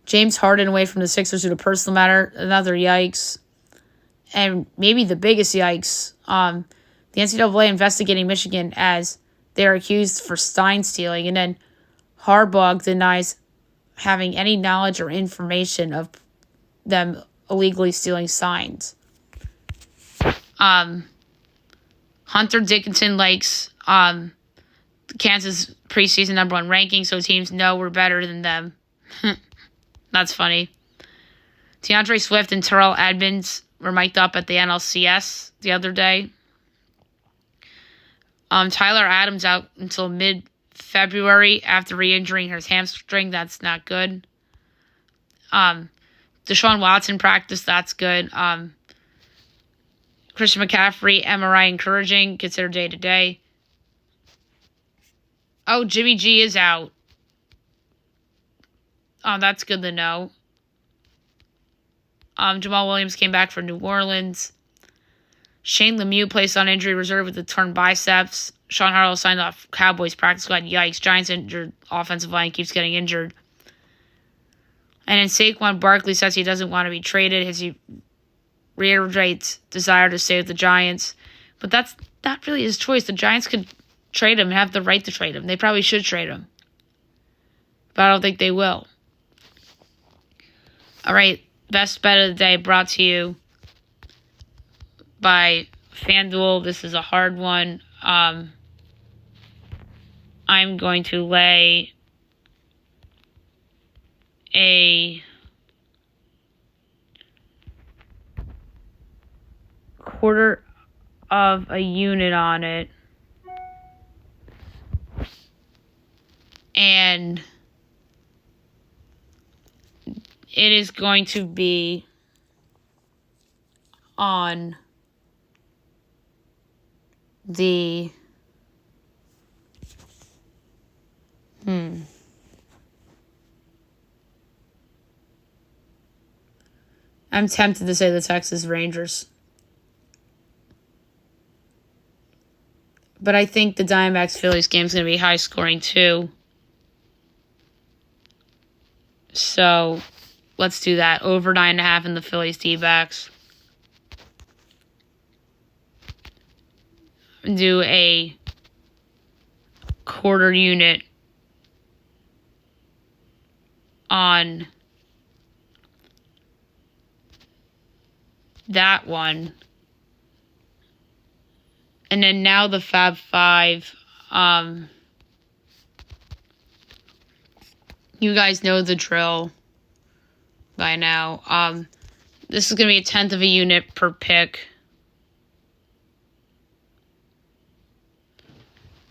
James Harden away from the Sixers due to personal matter. Another yikes. And maybe the biggest yikes. The NCAA investigating Michigan as they are accused for sign stealing. And then Harbaugh denies having any knowledge or information of them illegally stealing signs. Hunter Dickinson likes Kansas preseason number 1 ranking, so teams know we're better than them. That's funny. DeAndre Swift and Terrell Edmonds were mic'd up at the NLCS the other day. Tyler Adams out until mid-February after re-injuring his hamstring. That's not good. Deshaun Watson practiced. That's good. Christian McCaffrey, MRI encouraging, considered day-to-day. Oh, Jimmy G is out. Oh, that's good to know. Jamal Williams came back for New Orleans. Shane Lemieux placed on injury reserve with a torn biceps. Sean Harrell signed off Cowboys practice squad. Yikes. Giants injured offensive line keeps getting injured. And then Saquon Barkley says he doesn't want to be traded. He reiterates desire to stay with the Giants. But that's not really his choice. The Giants could trade him and have the right to trade him. They probably should trade him. But I don't think they will. All right. Best bet of the day brought to you by FanDuel. This is a hard one. I'm going to lay a quarter of a unit on it. And it is going to be on the I'm tempted to say the Texas Rangers. But I think the Diamondbacks-Phillies game is going to be high scoring too. So let's do that. Over 9.5 in the Phillies D-backs. Do a quarter unit on that one. And then now the Fab Five. You guys know the drill by now. This is going to be a 1/10 of a unit per pick.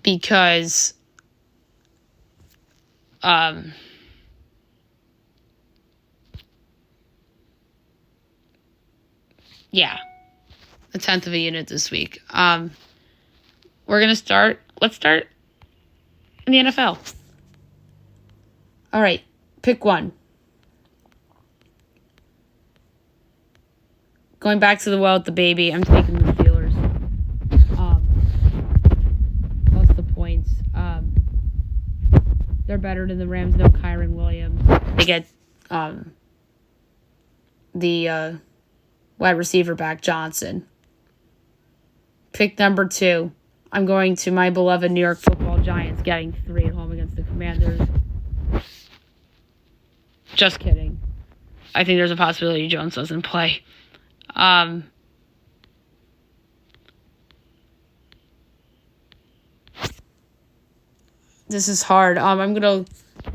Because yeah, a 1/10 of a unit this week. We're going to start. Let's start in the NFL. All right, pick one. Going back to the well with the baby, I'm taking the Steelers. Plus the points. They're better than the Rams. No Kyron Williams. They get the wide receiver back, Johnson. Pick number 2. I'm going to my beloved New York Football Giants getting 3 at home against the Commanders. Just kidding. I think there's a possibility Jones doesn't play. This is hard. I'm going to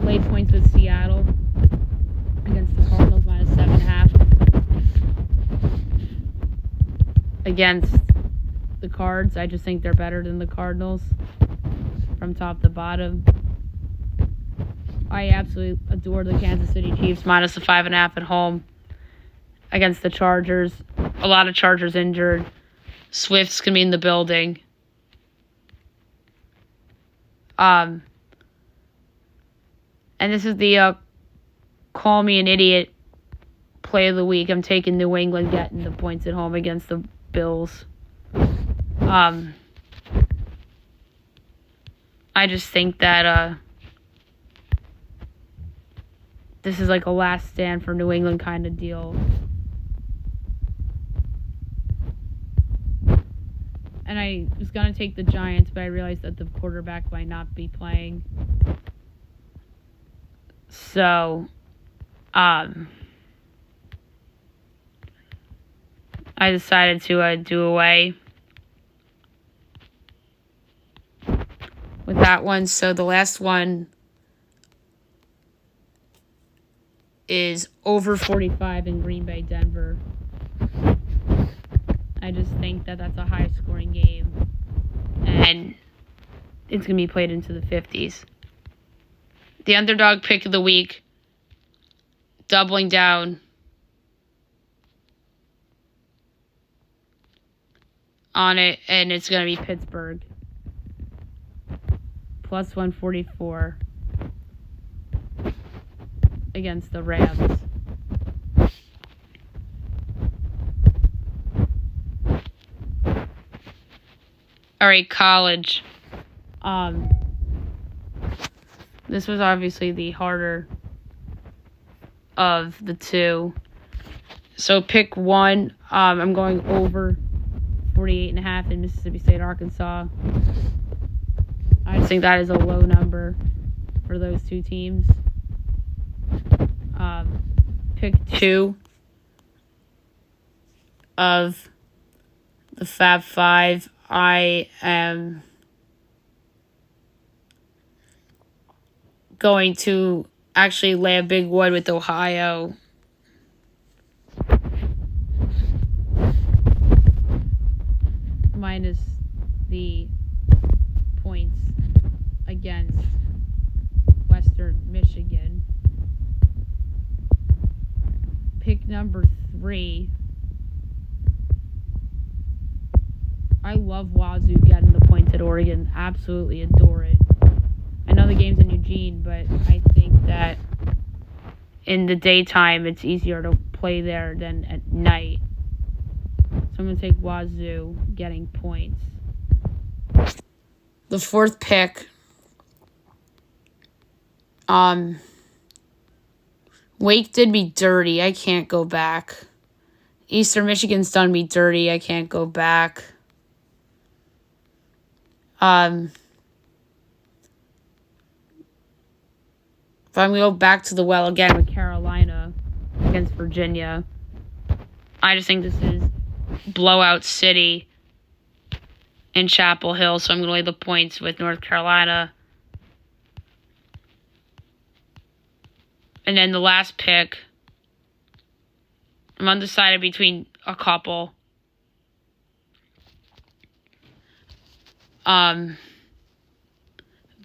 lay points with Seattle against the Cardinals minus 7.5. Against the Cards, I just think they're better than the Cardinals from top to bottom. I absolutely adore the Kansas City Chiefs minus the 5.5 at home against the Chargers. A lot of Chargers injured. Swift's going to be in the building. And this is the call me an idiot play of the week. I'm taking New England getting the points at home against the Bills. I just think that this is like a last stand for New England kind of deal. And I was going to take the Giants, but I realized that the quarterback might not be playing. So, I decided to do away with that one. So the last one is over 45 in Green Bay, Denver. I just think that that's a high-scoring game, and it's going to be played into the 50s. The underdog pick of the week, doubling down on it, and it's going to be Pittsburgh. Plus 144 against the Rams. All right, college. This was obviously the harder of the two. So pick one. I'm going over 48.5 in Mississippi State, Arkansas. I just think that is a low number for those two teams. Pick two of the Fab Five. I am going to actually lay a big wood with Ohio. Minus the points against Western Michigan. Pick number 3. I love Wazoo getting the points at Oregon. Absolutely adore it. I know the game's in Eugene, but I think that in the daytime it's easier to play there than at night. So I'm going to take Wazoo getting points. The 4th pick. Wake did me dirty. I can't go back. Eastern Michigan's done me dirty. I can't go back. If I'm going to go back to the well again with Carolina against Virginia, I just think this is blowout city in Chapel Hill, so I'm going to lay the points with North Carolina. And then the last pick, I'm undecided between a couple.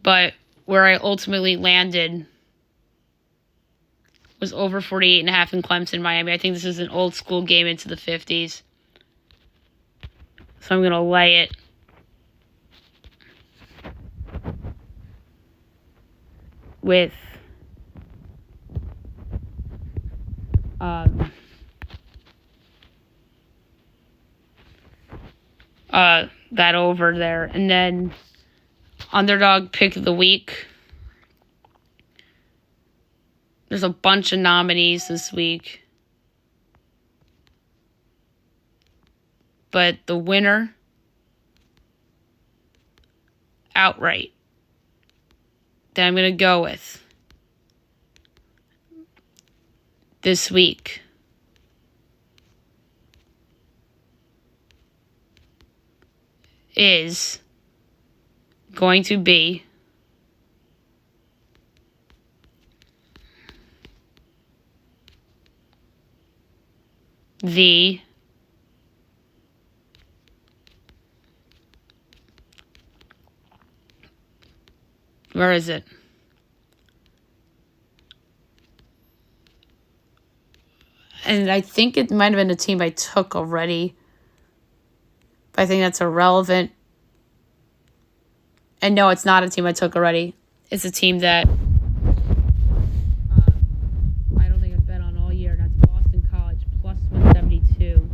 But where I ultimately landed was over 48.5 in Clemson, Miami. I think this is an old school game into the 50s. So I'm going to lay it. With that over there. And then underdog pick of the week. There's a bunch of nominees this week. But the winner outright that I'm going to go with this week is going to be the where is it? And I think it might have been a team I took already. But I think that's irrelevant. And no, it's not a team I took already. It's a team that I don't think I've bet on all year. That's Boston College, plus 172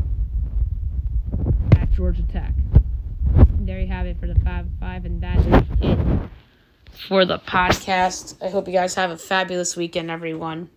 at Georgia Tech. And there you have it for the Fab Five, and that is it for the podcast. I hope you guys have a fabulous weekend, everyone.